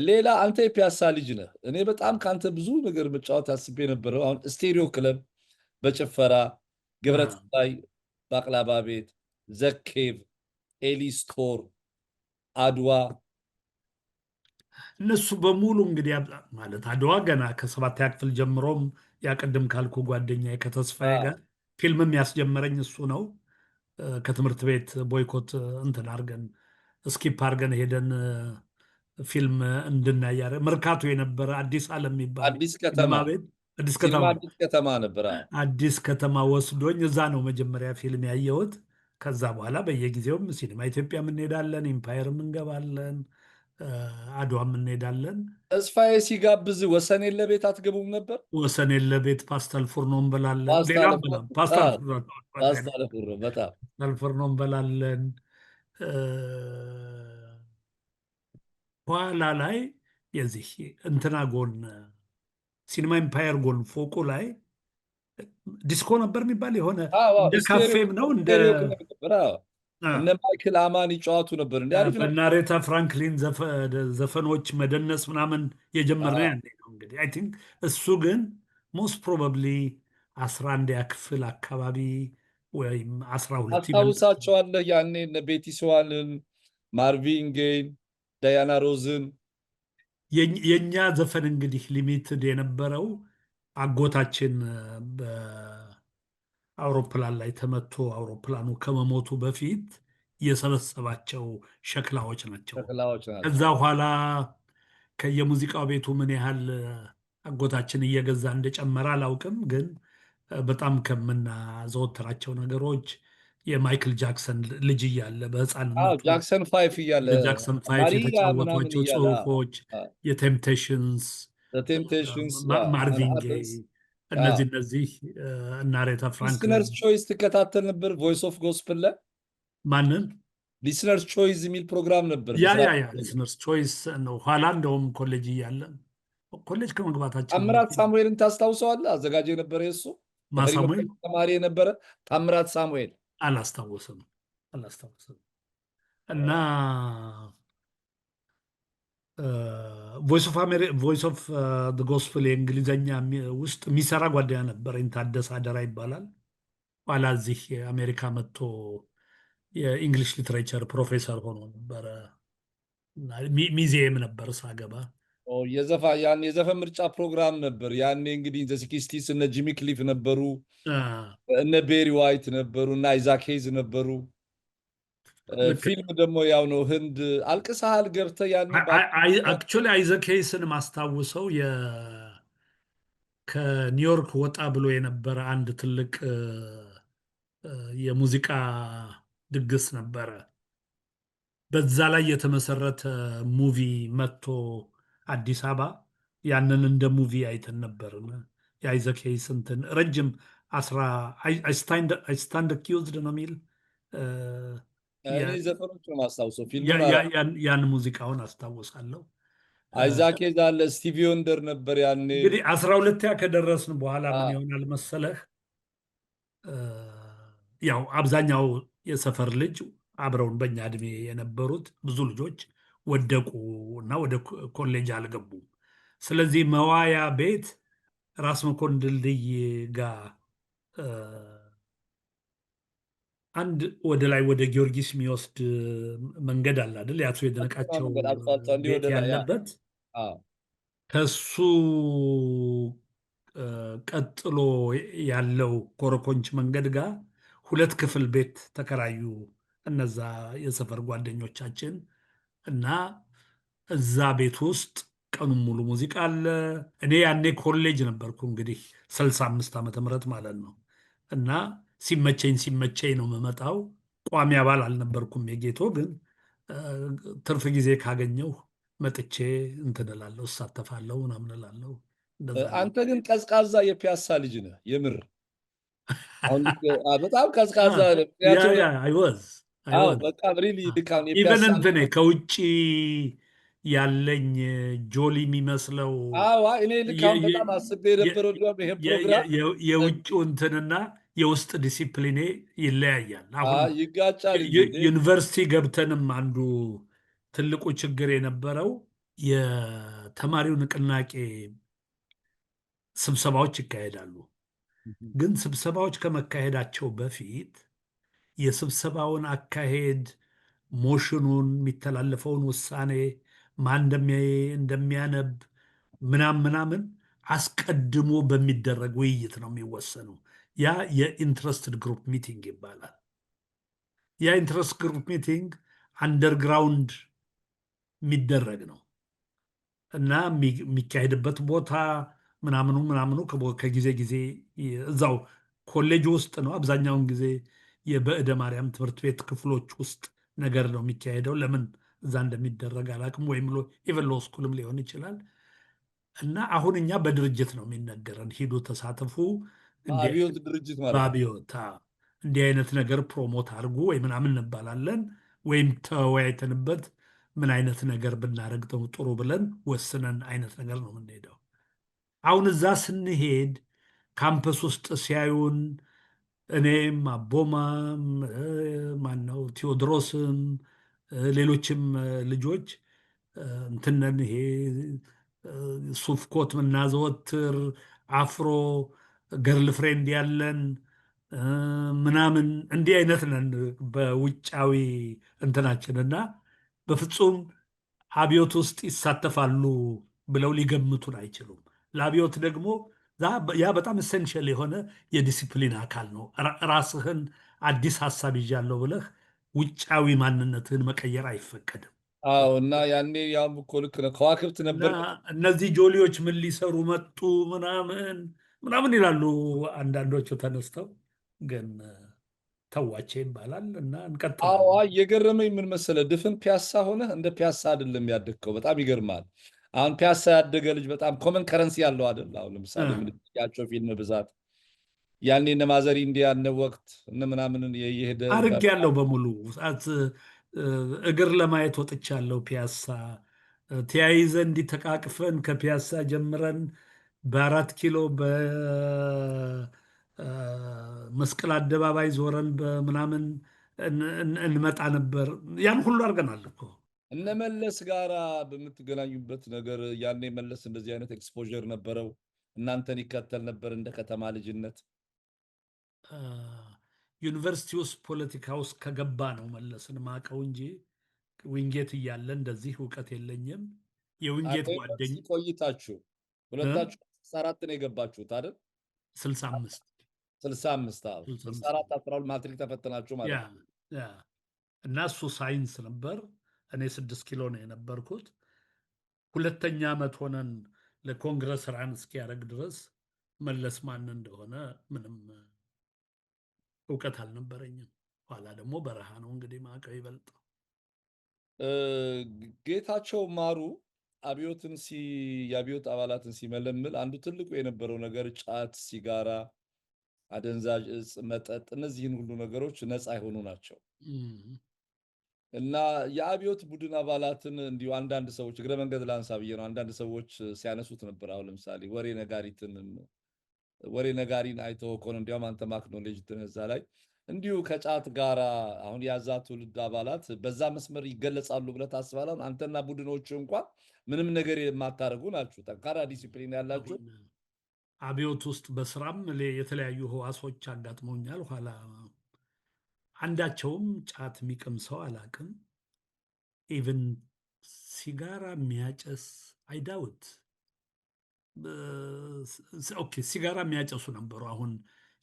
S1: ሌላ። አንተ የፒያሳ ልጅ ነህ። እኔ በጣም ከአንተ ብዙ ነገር መጫወት አስቤ ነበረው። አሁን ስቴሪዮ ክለብ በጭፈራ ገብረትንሳኤ ባቅላባ ቤት፣ ዘኬቭ፣ ኤሊ ስቶር፣ አድዋ
S2: እነሱ በሙሉ እንግዲህ ማለት አድዋ ገና ከሰባተኛ ክፍል ጀምሮም ያቀድም ካልኩ ጓደኛ ከተስፋዬ ጋር ፊልምም ያስጀመረኝ እሱ ነው። ከትምህርት ቤት ቦይኮት እንትን አድርገን ስኪፕ አድርገን ሄደን ፊልም እንድናይ መርካቶ የነበረ አዲስ ዓለም የሚባል
S1: አዲስ
S2: ሲኒማ
S1: ከተማ
S2: ቤት አዲስ
S1: ሲኒማ
S2: ከተማ
S1: አዲስ ከተማ ነበር።
S2: አዲስ ከተማ ወስዶኝ እዛ ነው መጀመሪያ ፊልም ያየሁት። ከዛ በኋላ በየጊዜውም ሲኒማ ኢትዮጵያም እንሄዳለን፣ ኢምፓየርም እንገባለን፣ አድዋም እንሄዳለን።
S1: ተስፋዬ ሲጋብዝ ወሰን የለ ቤት አትገቡም ነበር?
S2: ወሰን የለ ቤት ፓስተል ፉርኖ እንበላለን።
S1: ፓስታ
S2: ሌላ
S1: ለፉርኖ
S2: ፓስተል
S1: በጣም
S2: ፉርኖ እንበላለን። በኋላ ላይ የዚህ እንትና ጎን ሲኒማ ኢምፓየር ጎን ፎቁ ላይ ዲስኮ ነበር የሚባል የሆነ እንደ ካፌም ነው እንደ
S1: እነ ማይክል አማን ይጫወቱ ነበር። እንዲ አሪፍ ነው።
S2: በናሬታ ፍራንክሊን ዘፈኖች መደነስ ምናምን የጀመርነው ያኔ ነው እንግዲህ አይ ቲንክ እሱ ግን ሞስት ፕሮባብሊ 11ኛ ክፍል አካባቢ ወይም 12
S1: አስታውሳቸዋለህ። ያኔ እነ ቤቲ ስዋንን፣ ማርቪን ጌይን፣ ዳያና ሮዝን
S2: የእኛ ዘፈን እንግዲህ ሊሚትድ የነበረው አጎታችን በአውሮፕላን ላይ ተመቶ አውሮፕላኑ ከመሞቱ በፊት የሰበሰባቸው ሸክላዎች ናቸው። ከዛ በኋላ ከየሙዚቃው ቤቱ ምን ያህል አጎታችን እየገዛ እንደጨመረ አላውቅም፣ ግን በጣም ከምናዘወትራቸው ነገሮች የማይክል ጃክሰን ልጅ እያለ በህፃንነቱ
S1: ጃክሰን ፋይፍ እያለ
S2: ጃክሰን ፋይፍ የተጫወቷቸው ጽሁፎች የቴምፕቴሽንስ፣ ማርቪን ጌይ እነዚህ እና አሬታ ፍራንክሊን።
S1: ሊስነርስ ቾይስ ትከታተል ነበር? ቮይስ ኦፍ ጎስፕል ላይ
S2: ማንን?
S1: ሊስነርስ ቾይስ የሚል ፕሮግራም ነበር።
S2: ያ ሊስነርስ ቾይስ ነው። ኋላ እንደውም ኮሌጅ እያለን ኮሌጅ ከመግባታችን
S1: ታምራት ሳሙኤልን ታስታውሰዋለህ? አዘጋጅ የነበረ የሱ
S2: ማሳሙኤል
S1: ተማሪ የነበረ ታምራት ሳሙኤል
S2: አላስታወስም። እና ቮይስ ኦፍ ጎስፕል የእንግሊዝኛ ውስጥ የሚሰራ ጓደኛ ነበረኝ፣ ታደሰ አደራ ይባላል። ኋላ እዚህ አሜሪካ መጥቶ የኢንግሊሽ ሊትሬቸር ፕሮፌሰር ሆኖ ነበረ። ሚዚየም ነበር ሳገባ
S1: የዘፈን ምርጫ ፕሮግራም ነበር ያኔ። እንግዲህ ዘ ሲክስቲስ እነ ጂሚ ክሊፍ ነበሩ፣ እነ ቤሪ ዋይት ነበሩ እና አይዛክ ሄዝ ነበሩ። ፊልም ደግሞ ያው ነው ህንድ አልቅሰሃል ገብተህ ያኔ
S2: አክቹዋሊ አይዛክ ሄይስን ማስታውሰው ከኒውዮርክ ወጣ ብሎ የነበረ አንድ ትልቅ የሙዚቃ ድግስ ነበረ። በዛ ላይ የተመሰረተ ሙቪ መጥቶ አዲስ አበባ ያንን እንደ ሙቪ አይተን ነበር። የአይዛክ ሄይስ እንትን ረጅም ስታንድ አኪውዝድ ነው የሚል
S1: ዘፈኖች ነው ማስታውሰው።
S2: ያን ሙዚቃውን አስታውሳለሁ።
S1: አይዛክ ሄዝ አለ፣ ስቲቪ ወንደር ነበር ያኔ።
S2: እንግዲህ 12ኛ ከደረስን በኋላ ምን ይሆናል መሰለህ፣ ያው አብዛኛው የሰፈር ልጅ አብረውን በእኛ እድሜ የነበሩት ብዙ ልጆች ወደቁ እና ወደ ኮሌጅ አልገቡም። ስለዚህ መዋያ ቤት ራስ መኮንን ድልድይ ጋር አንድ ወደ ላይ ወደ ጊዮርጊስ የሚወስድ መንገድ አለ አይደል? የአቶ የደነቃቸው ቤት ያለበት ከሱ ቀጥሎ ያለው ኮረኮንች መንገድ ጋር 2 ክፍል ቤት ተከራዩ እነዛ የሰፈር ጓደኞቻችን። እና እዛ ቤት ውስጥ ቀኑን ሙሉ ሙዚቃ አለ። እኔ ያኔ ኮሌጅ ነበርኩ እንግዲህ 65 ዓመተ ምህረት ማለት ነው። እና ሲመቸኝ ሲመቸኝ ነው የምመጣው። ቋሚ አባል አልነበርኩም የጌቶ ግን እ፣ ትርፍ ጊዜ ካገኘሁ መጥቼ እንትን እላለሁ፣ እሳተፋለሁ፣ ምናምን እላለሁ። እንደዛ ነው።
S1: አንተ ግን ቀዝቃዛ የፒያሳ ልጅ ነህ የምር። አሁን ልክ በጣም ቀዝቃዛ ነህ።
S2: ያ
S1: ምክንያቱም
S2: ያ አይወዝ
S1: አዎ
S2: አይወዝ
S1: በቃ ሪሊ ልክ አሁን
S2: ኢቨን
S1: የፒያሳ
S2: እንትኔ ከውጭ ያለኝ ጆሊ የሚመስለው
S1: አዎ እኔ ልክ
S2: የ-
S1: አሁን
S2: የ-
S1: በጣም አስቤ የነበረው እንዲያውም ይሄን ፕሮግራም
S2: የውጭው እንትንና የውስጥ ዲሲፕሊኔ ይለያያል። አሁን
S1: ይጋጫል እንጂ እንዴ።
S2: ዩኒቨርሲቲ ገብተንም አንዱ ትልቁ ችግር የነበረው የተማሪው ንቅናቄ ስብሰባዎች ይካሄዳሉ። ግን ስብሰባዎች ከመካሄዳቸው በፊት የስብሰባውን አካሄድ፣ ሞሽኑን፣ የሚተላለፈውን ውሳኔ ማን እንደሚያነብ ምናምን አስቀድሞ በሚደረግ ውይይት ነው የሚወሰነው። ያ የኢንትረስትድ ግሩፕ ሚቲንግ ይባላል። ያ ኢንትረስት ግሩፕ ሚቲንግ አንደርግራውንድ የሚደረግ ነው እና የሚካሄድበት ቦታ ምናምኑ ከጊዜ ጊዜ እዛው ኮሌጅ ውስጥ ነው። አብዛኛውን ጊዜ የበዕደ ማርያም ትምህርት ቤት ክፍሎች ውስጥ ነገር ነው የሚካሄደው። ለምን እዛ እንደሚደረግ አላውቅም። ወይም ኢቨን ሎ ስኩልም ሊሆን ይችላል። እና አሁን እኛ በድርጅት ነው የሚነገረን፣ ሂዱ ተሳተፉ፣
S1: አብዮት ድርጅት ማለት ነው።
S2: በአብዮታ እንዲህ አይነት ነገር ፕሮሞት አድርጉ ወይ ምናምን እንባላለን። ወይም ተወያይተንበት ምን አይነት ነገር ብናደርግ ጥሩ ብለን ወስነን አይነት ነገር ነው የምንሄደው። አሁን እዛ ስንሄድ ካምፐስ ውስጥ ሲያዩን እኔም አቦማም ማነው ቴዎድሮስም ሌሎችም ልጆች እንትነን ይሄ ሱፍ ኮት ምናዘወትር አፍሮ ገርል ፍሬንድ ያለን ምናምን እንዲህ አይነት ነን በውጫዊ እንትናችን እና በፍጹም አብዮት ውስጥ ይሳተፋሉ ብለው ሊገምቱን አይችሉም። ለአብዮት ደግሞ ያ በጣም ኢሰንሽል የሆነ የዲሲፕሊን አካል ነው። ራስህን አዲስ ሀሳብ ይዣለሁ ብለህ ውጫዊ ማንነትህን መቀየር አይፈቀድም።
S1: አዎ እና ያኔ ያም እኮ ልክ ነው። ከዋክብት
S2: እና
S1: ነበር።
S2: እነዚህ ጆሊዎች ምን ሊሰሩ መጡ ምናምን ምናምን ይላሉ አንዳንዶቹ ተነስተው። ግን ተዋቼ ይባላል እና
S1: አዎ
S2: እንቀጥላለን።
S1: የገረመኝ ምን መሰለህ፣ ድፍን ፒያሳ ሆነህ እንደ ፒያሳ አይደለም ያደግከው። በጣም ይገርማል። አሁን ፒያሳ ያደገ ልጅ በጣም ኮመን ከረንሲ ያለው አይደል? አሁን ለምሳሌ የምንያቸው ፊልም ብዛት ያኔ እነ ማዘሪ እንዲያ እነ ወቅት እነ ምናምንን የሄደ
S2: አርግ ያለው በሙሉ ሰዓት እግር ለማየት ወጥቻለሁ። ፒያሳ ተያይዘን እንዲህ ተቃቅፈን ከፒያሳ ጀምረን በአራት ኪሎ በመስቀል አደባባይ ዞረን በምናምን እንመጣ ነበር። ያን ሁሉ አድርገናል እኮ።
S1: እነ መለስ ጋራ በምትገናኙበት ነገር ያኔ መለስ እንደዚህ አይነት ኤክስፖዠር ነበረው? እናንተን ይከተል ነበር እንደ ከተማ ልጅነት?
S2: ዩኒቨርሲቲ ውስጥ ፖለቲካ ውስጥ ከገባ ነው መለስን ማቀው እንጂ ዊንጌት እያለ እንደዚህ እውቀት የለኝም። የዊንጌት ጓደኝ
S1: በዩኒቨርሲቲ ቆይታችሁ ሁለታችሁ 64 ነው የገባችሁት አይደል?
S2: 65
S1: 65 አዎ 64 12 ማትሪክ ተፈተናችሁ
S2: ያ
S1: ማለት ነው።
S2: ያ እና እሱ ሳይንስ ነበር። እኔ 6 ኪሎ ነው የነበርኩት። ሁለተኛ ዓመት ሆነን ለኮንግረስ ራን እስኪያደርግ ድረስ መለስ ማን እንደሆነ ምንም እውቀት አልነበረኝም። ኋላ ደግሞ በረሃ ነው እንግዲህ ማዕቀው ይበልጥ።
S1: ጌታቸው ማሩ የአብዮት አባላትን ሲመለምል አንዱ ትልቁ የነበረው ነገር ጫት፣ ሲጋራ፣ አደንዛዥ እጽ፣ መጠጥ እነዚህን ሁሉ ነገሮች ነፃ የሆኑ ናቸው እና የአብዮት ቡድን አባላትን እንዲሁ አንዳንድ ሰዎች እግረ መንገድ ላንሳ ብዬ ነው። አንዳንድ ሰዎች ሲያነሱት ነበር። አሁን ለምሳሌ ወሬ ነጋሪን አይተው ከሆነ እንዲያውም አንተ ማክኖሌጅ እዛ ላይ እንዲሁ ከጫት ጋራ አሁን ያዛ ትውልድ አባላት በዛ መስመር ይገለጻሉ ብለህ ታስባለህ? አንተና ቡድኖች እንኳን ምንም ነገር የማታደርጉ ናችሁ፣ ጠንካራ ዲሲፕሊን ያላችሁ።
S2: አብዮት ውስጥ በስራም የተለያዩ ህዋሶች አጋጥመውኛል። ኋላ አንዳቸውም ጫት የሚቅም ሰው አላቅም። ኢቭን ሲጋራ የሚያጨስ አይዳውት። ኦኬ ሲጋራ የሚያጨሱ ነበሩ። አሁን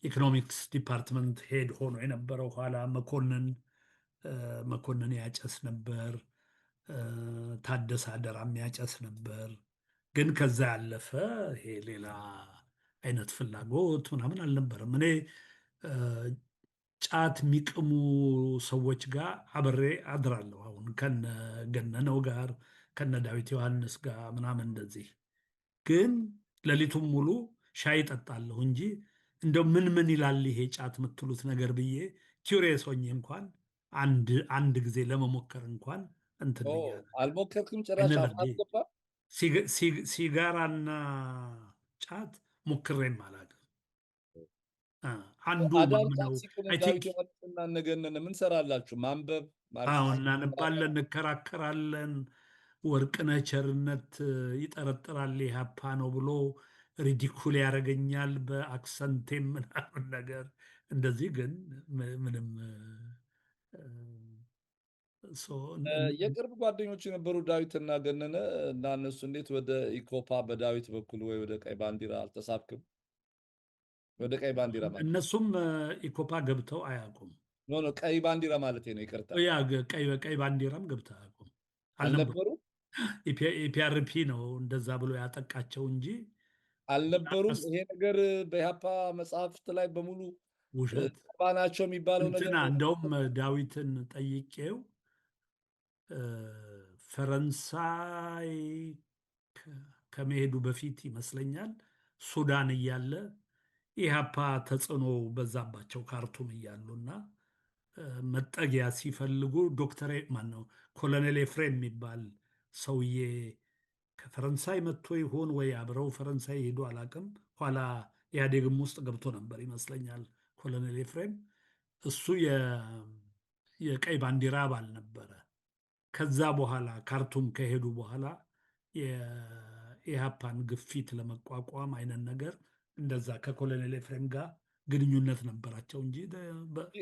S2: ኢኮኖሚክስ ዲፓርትመንት ሄድ ሆኖ የነበረው ኋላ መኮንን ያጨስ ነበር። ታደሰ አደራ የሚያጨስ ነበር። ግን ከዛ ያለፈ ይሄ ሌላ አይነት ፍላጎት ምናምን አልነበረም። እኔ እ፣ ጫት የሚቅሙ ሰዎች ጋር አብሬ አድራለሁ። አሁን ከነ ገነነው ጋር ከነ ዳዊት ዮሐንስ ጋር ምናምን እንደዚህ። ግን ሌሊቱም ሙሉ ሻይ ጠጣለሁ እንጂ እንደው ምን ይላል ይሄ ጫት የምትሉት ነገር ብዬ ኪውሪየስ ሆኜ እንኳን አንድ ጊዜ ለመሞከር እንኳን እንትን
S1: ኦ
S2: ብያለሁ።
S1: አልሞከርክም? ጭራሽ
S2: አይነቨር
S1: አፍ አልገባም?
S2: ሲጋራና ጫት ሞክሬም አላውቅም። አ፣ አንዱ
S1: አዳር ጫት
S2: ማምነው
S1: ሲቅሙ
S2: አይ ቲንክ
S1: ዳዊት ዮሐንስና እነ ገነነ ምን ሰራላችሁ? ማንበብ
S2: አሁን
S1: ማርክሲዝም
S2: እናነባለን፣ እንከራከራለን። ወርቅነህ ቸርነት ይጠረጥራል ኢህአፓ ነው ብሎ ሪዲኩል ያደርገኛል በአክሰንቴም ምናምን ነገር እንደዚህ። ግን ምንም
S1: የቅርብ ጓደኞች የነበሩ ዳዊትና ገነነ እና እነሱ እንዴት ወደ ኢኮፓ በዳዊት በኩል ወይ ወደ ቀይ ባንዲራ አልተሳብክም? ወደ ቀይ ባንዲራ ማለት
S2: እነሱም ኢኮፓ ገብተው አያውቁም።
S1: ኖ ኖ ቀይ ባንዲራ ማለት ነው። ይቅርታ
S2: ያ ቀይ ባንዲራም ገብተው አያውቁም አልነበሩ።
S1: አልነበሩ
S2: ኢፒአርፒ ነው እንደዛ ብሎ ያጠቃቸው እንጂ
S1: አልነበሩም። ይሄ ነገር በኢህአፓ መጽሐፍት ላይ በሙሉ
S2: ውሸት
S1: ናቸው የሚባለው ነገር
S2: እንትና እንደውም ዳዊትን ጠይቄው ፈረንሳይ ከመሄዱ በፊት ይመስለኛል ሱዳን እያለ ኢህአፓ ተጽዕኖ በዛባቸው ካርቱም እያሉና መጠጊያ ሲፈልጉ ዶክተር ማን ነው ኮሎኔል ኤፍሬም የሚባል ሰውዬ ከፈረንሳይ መጥቶ ይሆን ወይ አብረው ፈረንሳይ ሄዱ አላቅም። ኋላ ኢህአዴግም ውስጥ ገብቶ ነበር ይመስለኛል ኮሎኔል ኤፍሬም። እሱ የቀይ ባንዲራ አባል ነበረ። ከዛ በኋላ ካርቱም ከሄዱ በኋላ የኢህአፓን ግፊት ለመቋቋም አይነት ነገር እንደዛ ከኮሎኔል ኤፍሬም ጋር ግንኙነት ነበራቸው እንጂ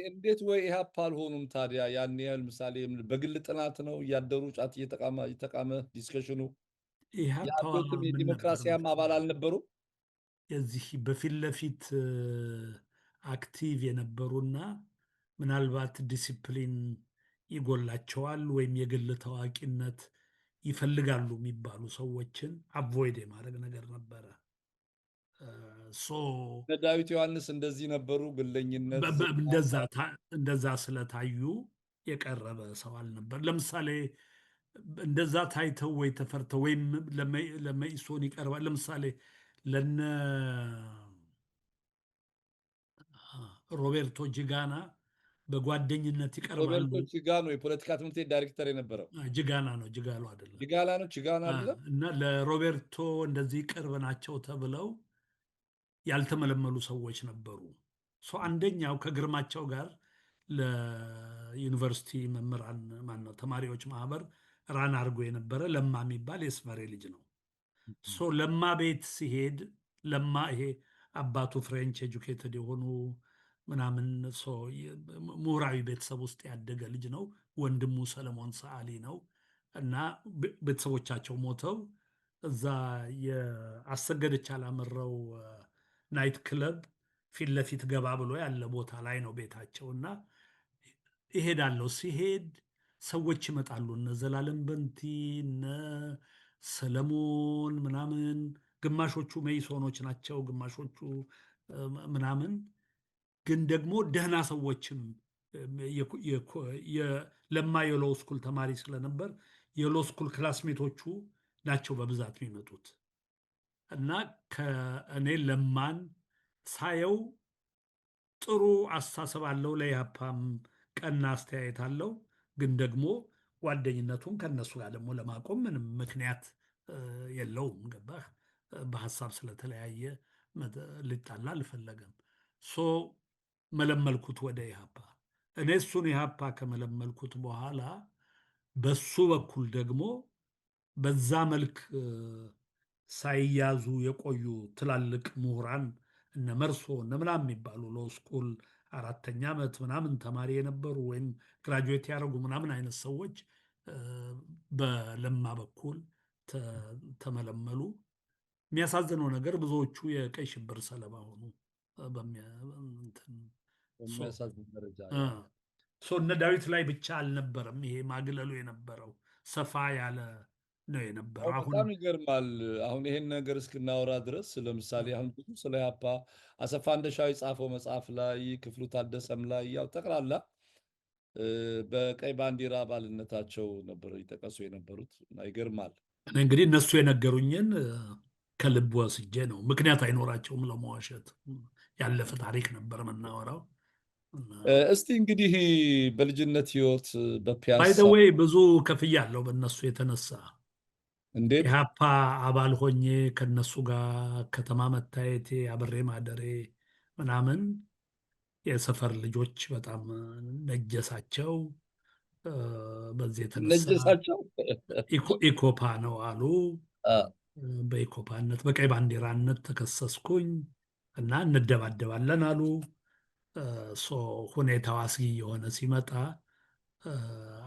S1: እንዴት ወይ ኢህአፓ አልሆኑም ታዲያ? ያን ያህል ምሳሌ በግል ጥናት ነው እያደሩ ጫት እየተቃመ ዲስከሽኑ
S2: ኢህአፓ
S1: የአብዮትም
S2: ምን ነበር
S1: የዲሞክራሲያም አባል አልነበሩም?
S2: የዚህ በፊት ለፊት አክቲቭ የነበሩና ምናልባት ዲሲፕሊን ይጎላቸዋል ወይም የግል ታዋቂነት ይፈልጋሉ የሚባሉ ሰዎችን አቮይድ የማድረግ ነገር ነበረ።
S1: እነ ዳዊት ዮሐንስ እንደዚህ ነበሩ። ግለኝነት
S2: እንደዛ ስለታዩ የቀረበ ሰው አልነበር። ለምሳሌ እንደዛ ታይተው ወይ ተፈርተው ወይም ለመኢሶን ይቀርባል። ለምሳሌ ለነ ሮቤርቶ ጂጋና በጓደኝነት ይቀርባሉ።
S1: ሮቤርቶ ቺጋኖ የፖለቲካ ትምህርት ቤት ዳይሬክተር የነበረው
S2: ጂጋና ነው፣ ጅጋሎ አይደለም።
S1: ጅጋላ ነው፣ ቺጋኖ አይደለም።
S2: እና ለሮቤርቶ እንደዚህ ቅርብ ናቸው ተብለው ያልተመለመሉ ሰዎች ነበሩ። አንደኛው ከግርማቸው ጋር ለዩኒቨርሲቲ መምህራን ማነው ተማሪዎች ማህበር ራን አድርጎ የነበረ ለማ የሚባል የስመሬ ልጅ ነው። ለማ ቤት ሲሄድ ለማ ይሄ አባቱ ፍሬንች ኤጁኬትድ የሆኑ ምናምን ምሁራዊ ቤተሰብ ውስጥ ያደገ ልጅ ነው። ወንድሙ ሰለሞን ሰዓሊ ነው። እና ቤተሰቦቻቸው ሞተው እዛ የአሰገደች አላምረው ናይት ክለብ ፊት ለፊት ገባ ብሎ ያለ ቦታ ላይ ነው ቤታቸው። እና ይሄዳለሁ። ሲሄድ ሰዎች ይመጣሉ። እነ ዘላለም በንቲ፣ እነ ሰለሞን ምናምን፣ ግማሾቹ መይሶኖች ናቸው፣ ግማሾቹ ምናምን። ግን ደግሞ ደህና ሰዎችም ለማ የሎ ስኩል ተማሪ ስለነበር የሎ ስኩል ክላስሜቶቹ ናቸው በብዛት የሚመጡት። እና ከእኔ ለማን ሳየው ጥሩ አስተሳሰብ አለው፣ ለኢህአፓም ቀና አስተያየት አለው። ግን ደግሞ ጓደኝነቱን ከነሱ ጋር ደግሞ ለማቆም ምንም ምክንያት የለውም። ገባህ? በሀሳብ ስለተለያየ ሊጣላ አልፈለገም። መለመልኩት ወደ ኢህአፓ። እኔ እሱን ኢህአፓ ከመለመልኩት በኋላ በሱ በኩል ደግሞ በዛ መልክ ሳይያዙ የቆዩ ትላልቅ ምሁራን እነ መርሶ እነ ምናምን የሚባሉ ሎ ስኩል 4ኛ ዓመት ምናምን ተማሪ የነበሩ ወይም ግራጁዌት ያደረጉ ምናምን አይነት ሰዎች በለማ በኩል ተመለመሉ። የሚያሳዝነው ነገር ብዙዎቹ የቀይ ሽብር ሰለባ ሆኑ።
S1: በሚያሳዝን ደረጃ
S2: እነ ዳዊት ላይ ብቻ አልነበረም ይሄ ማግለሉ የነበረው። ሰፋ ያለ ነው የነበረው።
S1: አዎ
S2: አሁን
S1: በጣም ይገርማል። አሁን ይሄን ነገር እስክናወራ ድረስ ለምሳሌ አሁን ብዙ ስለ ኢህአፓ አሰፋ እንደሻው የጻፈው መጽሐፍ ላይ ክፍሉ ታደሰም ላይ ያው ጠቅላላ በቀይ ባንዲራ አባልነታቸው ነበር ይጠቀሱ የነበሩት እና ይገርማል።
S2: እኔ እንግዲህ እነሱ የነገሩኝን ከልብ ወስጄ ነው። ምክንያት አይኖራቸውም ለመዋሸት። ያለፈ ታሪክ ነበር የምናወራው።
S1: እስቲ እንግዲህ በልጅነት ህይወት
S2: ባይ
S1: በፒያሳ
S2: ዘ ዌይ ብዙ ከፍያ አለው በእነሱ የተነሳ
S1: እንዴት
S2: ኢህአፓ አባል ሆኜ ከነሱ ጋር ከተማ መታየቴ አብሬ ማደሬ ምናምን የሰፈር ልጆች በጣም ነጀሳቸው። እ፣ በዚህ የተነሳ
S1: ነጀሳቸው?
S2: ኢኮፓ ነው አሉ።
S1: አ፣
S2: በኢኮፓነት በቀይ ባንዲራነት ተከሰስኩኝ እና እንደባደባለን አሉ። እ፣ ሶ ሁኔታው አስጊ የሆነ ሲመጣ እ፣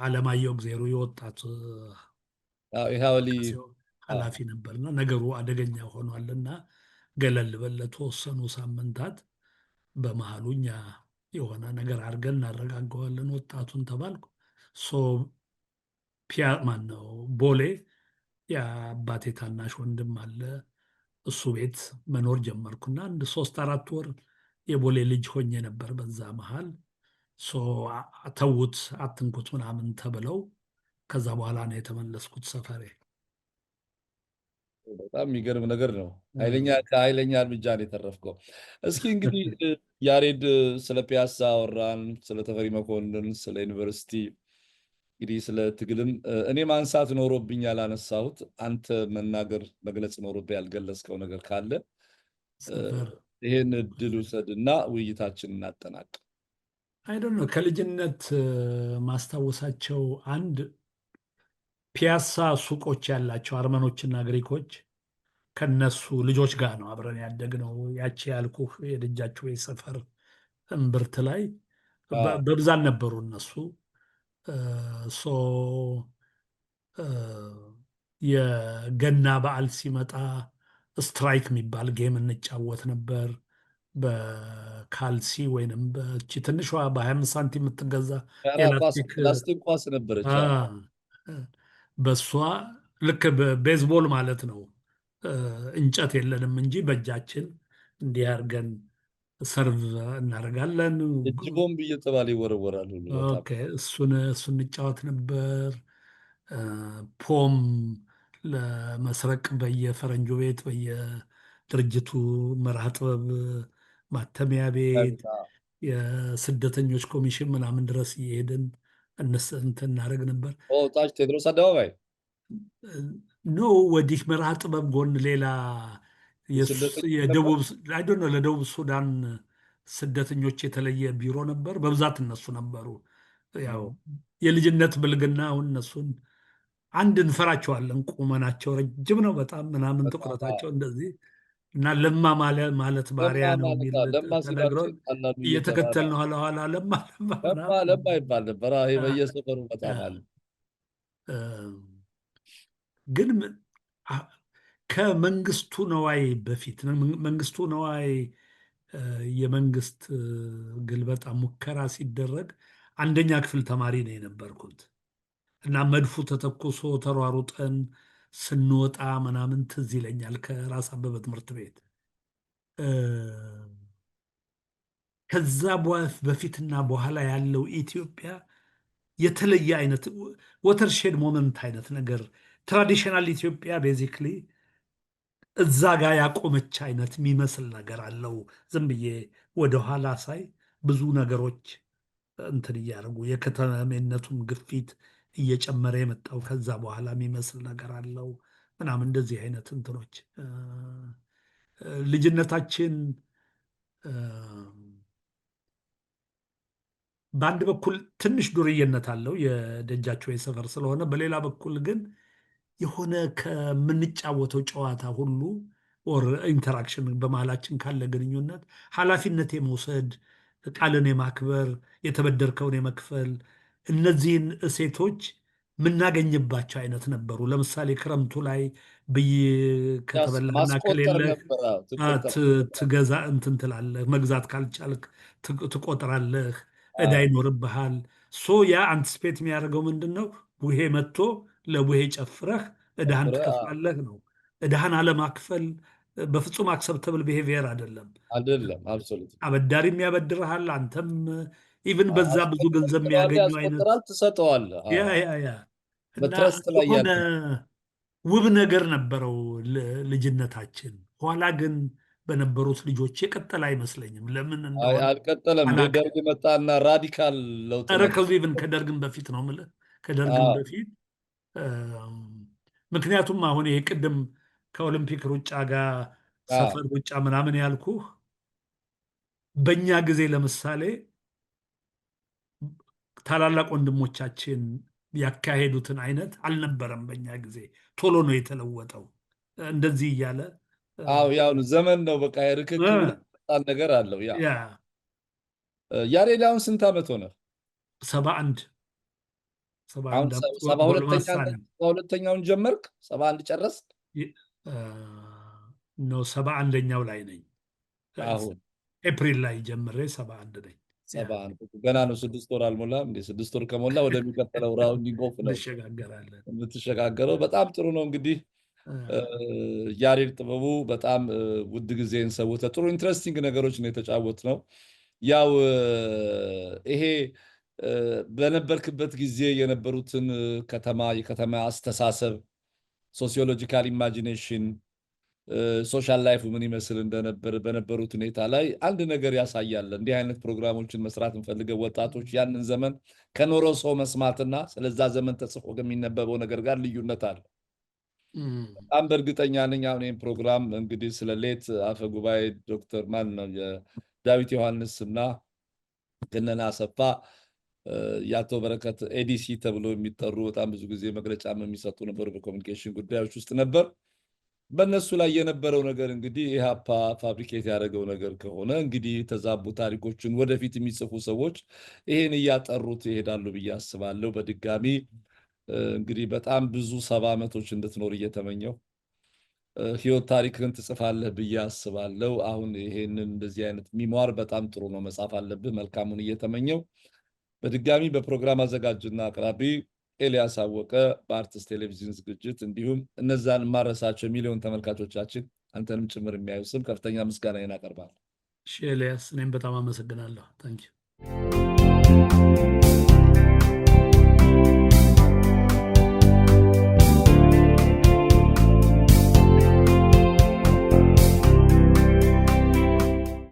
S2: አለማየሁ እግዜሩ የወጣት
S1: ኢህአወሊ
S2: እንቅስቃሴው ኃላፊ ነበርና ነገሩ አደገኛ ሆኗልና ገለል በል ለተወሰኑ ሳምንታት በመሃሉ እኛ የሆነ ነገር አድርገን እናረጋገዋለን ወጣቱን ተባልኩ። ሶ ማን ነው ቦሌ የአባቴ ታናሽ ወንድም አለ። እሱ ቤት መኖር ጀመርኩና አንድ 3 4 ወር የቦሌ ልጅ ሆኜ ነበር። በዛ መሃል ሶ ተዉት አትንኩት ምናምን ተብለው ከዛ በኋላ ነው የተመለስኩት ሰፈሬ።
S1: በጣም የሚገርም ነገር ነው።
S2: እ፣
S1: ከኃይለኛ እርምጃ ነው የተረፍከው። እስኪ እንግዲህ ያሬድ ስለ ፒያሳ አወራን፣ ስለ ተፈሪ መኮንን፣ ስለ ዩኒቨርሲቲ እንግዲህ ስለ ትግልም እኔ ማንሳት ኖሮብኝ ያላነሳሁት አንተ መናገር መግለጽ ኖሮብህ ያልገለጽከው ነገር ካለ
S2: ሰፈር
S1: ይሄን እድል ውሰድና ውይይታችን እናጠናቅ።
S2: አይደል ነው ከልጅነት ማስታወሳቸው አንድ ፒያሳ ሱቆች ያላቸው አርመኖችና ግሪኮች ከነሱ ልጆች ጋር ነው አብረን ያደግነው። ያቺ ያልኩህ የደጃቸው ሰፈር እምብርት ላይ
S1: አዎ
S2: በብዛት ነበሩ እነሱ። እ፣ ሶ እ፣ የገና በዓል ሲመጣ ስትራይክ የሚባል ጌም እንጫወት ነበር። በካልሲ ወይንም በቺ ትንሿ በ25 ሳንቲም የምትገዛ
S1: ኧረ ኳስ
S2: ኤላስቲክ
S1: ፕላስቲክ ኳስ ነበረች። አዎ
S2: በሷ ልክ በቤዝቦል ማለት ነው። እ፣ እንጨት የለንም እንጂ በእጃችን እንዲህ አድርገን ሰርቭ እናደርጋለን።
S1: እጅ ቦምብ እየተባለ ይወረወራል ሁሉ በጣም
S2: ኦኬ፣ እሱን እንጫወት ነበር። እ፣ ፖም ለመስረቅ በየፈረንጆ ቤት በየድርጅቱ መርሃ ጥበብ ማተሚያ ቤት የስደተኞች ኮሚሽን ምናምን ድረስ እየሄድን እንትን እናደርግ ነበር።
S1: ታች ቴዎድሮስ አደባባይ
S2: ኖ ወዲህ መርሃ ጥበብ ጎን ሌላ
S1: ስደተኞች ነበር።
S2: የደቡብ አይዶ ነው ለደቡብ ሱዳን ስደተኞች የተለየ ቢሮ ነበር። በብዛት እነሱ ነበሩ። ያው የልጅነት ብልግና አሁን እነሱን አንድ እንፈራቸዋለን። ቁመናቸው ረጅም ነው በጣም ምናምን
S1: በጣም
S2: ትኩረታቸው እንደዚህ እና ለማ ማለት
S1: ለማ
S2: ባሪያ ነው
S1: ማለት
S2: የሚል
S1: ለማ ሲሏቸው
S2: ተነግሮን
S1: ይጣላሉ እየተባለ
S2: እየተከተልን ኋላ ኋላ ለማ ለማ
S1: ለማ
S2: ምናምን
S1: ለማ ይባል ነበር። ይሄ በየሰፈሩ በጣም አለ።
S2: እ፣ ግን ከመንግስቱ ነዋይ በፊት መንግስቱ ነዋይ የመንግስት ግልበጣ ሙከራ ሲደረግ አንደኛ ክፍል ተማሪ ነው የነበርኩት እና መድፉ ተተኩሶ ተሯሩጠን ስንወጣ ምናምን ትዝ ይለኛል ከራስ አበበ ትምህርት ቤት። እ፣ ከዛ በፊትና በኋላ ያለው ኢትዮጵያ የተለየ አይነት ወተርሼድ ሞመንት አይነት ነገር ትራዲሽናል ኢትዮጵያ ቤዚክሊ እዛ ጋር ያቆመች አይነት የሚመስል ነገር አለው። ዝም ብዬ ወደኋላ ሳይ ብዙ ነገሮች እንትን እያደረጉ የከተሜነቱም ግፊት እየጨመረ የመጣው ከዛ በኋላ የሚመስል ነገር አለው ምናምን እንደዚህ አይነት እንትኖች ልጅነታችን እ፣ በአንድ በኩል ትንሽ ዱርዬነት አለው የደጃቸው የሰፈር ስለሆነ፣ በሌላ በኩል ግን የሆነ ከምንጫወተው ጨዋታ ሁሉ ኦር ኢንተራክሽን በመሃላችን ካለ ግንኙነት ኃላፊነት የመውሰድ ቃልን የማክበር የተበደርከውን የመክፈል እነዚህን እሴቶች የምናገኝባቸው አይነት ነበሩ። ለምሳሌ ክረምቱ ላይ ብይ ከተበላህና
S1: ማስቆጠር
S2: ከሌለህ
S1: ነበረ። ትቆጠር ነበር።
S2: ትገዛ እንትን ትላለህ። መግዛት ካልቻልክ ትቆጥራለህ። ዕዳ
S1: አዎ
S2: ይኖርብሃል። ሶ ያ አንትስፔት የሚያደርገው ምንድን ነው? ቡሄ መጥቶ ለቡሄ ጨፍረህ ዕዳህን
S1: ጨፍረህ
S2: ትከፍላለህ ነው። ዕዳህን አለማክፈል በፍጹም አክሰፕተብል ቢሄቪየር አይደለም።
S1: አይደለም። አብሶሉት
S2: አበዳሪም ያበድርሃል፣ አንተም ኢቭን በዛ ብዙ ገንዘብ
S1: አስቆጥራለህ፣
S2: የሚያገኙ አይነት
S1: ያስቆጥራል፣ ትሰጠዋለህ።
S2: ያ እና
S1: በትረስት ላይ
S2: የሆነ
S1: ያለ
S2: ውብ ነገር ነበረው ልጅነታችን። ኋላ ግን በነበሩት ልጆች የቀጠለ አይመስለኝም። ለምን እንደሆነ
S1: አልቀጠለም። እንደ
S2: አላውቅም።
S1: ደርግ መጣና ራዲካል ለውጥ
S2: ኧረ
S1: መጣ።
S2: ከዚህ ኢቭን ከደርግም በፊት ነው የምልህ፣ ከደርግም በፊት ምክንያቱም አሁን ይሄ ቅድም ከኦሎምፒክ ሩጫ ጋር ሰፈር ሩጫ ምናምን ያልኩህ በእኛ ጊዜ ለምሳሌ ታላላቅ ወንድሞቻችን ያካሄዱትን አይነት አልነበረም። በእኛ ጊዜ ቶሎ ነው የተለወጠው። እንደዚህ እያለ
S1: ያው ዘመን ነው በቃ የርክክብ በጣም ነገር አለው።
S2: ያ
S1: ያሬድ አሁን ስንት ዓመት ሆነ?
S2: 71
S1: አሁን 72ኛውን ጀመርክ? 71 ጨረስክ?
S2: ነው 71ኛው ላይ ነኝ።
S1: አሁን
S2: ኤፕሪል ላይ ጀምሬ 71 ነኝ።
S1: 71 ገና ነው። 6 ወር አልሞላም እንዴ? 6 ወር ከሞላ ወደሚቀጥለው ራውንዲንግ ኦፍ ነው
S2: እንሸጋገራለን።
S1: የምትሸጋገረው። በጣም ጥሩ ነው። እንግዲህ ያሬድ ጥበቡ በጣም ውድ ጊዜን ሰውተ ጥሩ ኢንትረስቲንግ ነገሮች ነው የተጫወት ነው። ያው ይሄ በነበርክበት ጊዜ የነበሩትን የከተማ አስተሳሰብ፣ ሶሲዮሎጂካል ኢማጂኔሽን፣ ሶሻል ላይፍ ምን ይመስል እንደነበር በነበሩት ሁኔታ ላይ አንድ ነገር ያሳያል። እንዲህ አይነት ፕሮግራሞችን መስራት እንፈልገው ወጣቶች ያንን ዘመን ከኖረው ሰው መስማትና ስለዛ ዘመን ተጽፎ ከሚነበበው ነገር ጋር ልዩነት አለ። በጣም በእርግጠኛ ነኝ አሁን ይህን ፕሮግራም እንግዲህ ስለ ሌት አፈ ጉባኤ ዶክተር ማን ነው ዳዊት ዮሐንስ እና ገነና አሰፋ የአቶ በረከት ኤዲሲ ተብሎ የሚጠሩ በጣም ብዙ ጊዜ መግለጫ የሚሰጡ ነበሩ። በኮሚኒኬሽን ጉዳዮች ውስጥ ነበር። በእነሱ ላይ የነበረው ነገር እንግዲህ ኢህአፓ ፋብሪኬት ያደረገው ነገር ከሆነ እንግዲህ የተዛቡ ታሪኮችን ወደፊት የሚጽፉ ሰዎች ይሄን እያጠሩት ይሄዳሉ ብዬ አስባለሁ። በድጋሚ እንግዲህ በጣም ብዙ 70 ዓመቶች እንድትኖር እየተመኘው ህይወት ታሪክን ትጽፋለህ ብዬ አስባለሁ። አሁን ይሄንን እንደዚህ አይነት ሚሟር በጣም ጥሩ ነው፣ መጻፍ አለብህ። መልካሙን እየተመኘው በድጋሚ በፕሮግራም አዘጋጅና አቅራቢ ኤልያስ አወቀ በአርትስ ቴሌቪዥን ዝግጅት እንዲሁም እነዛን ማረሳቸው ሚሊዮን ተመልካቾቻችን አንተንም ጭምር የሚያዩ ስም ከፍተኛ ምስጋና አቀርባለሁ።
S2: ኤልያስ፣ እኔም በጣም አመሰግናለሁ። ታንኪዩ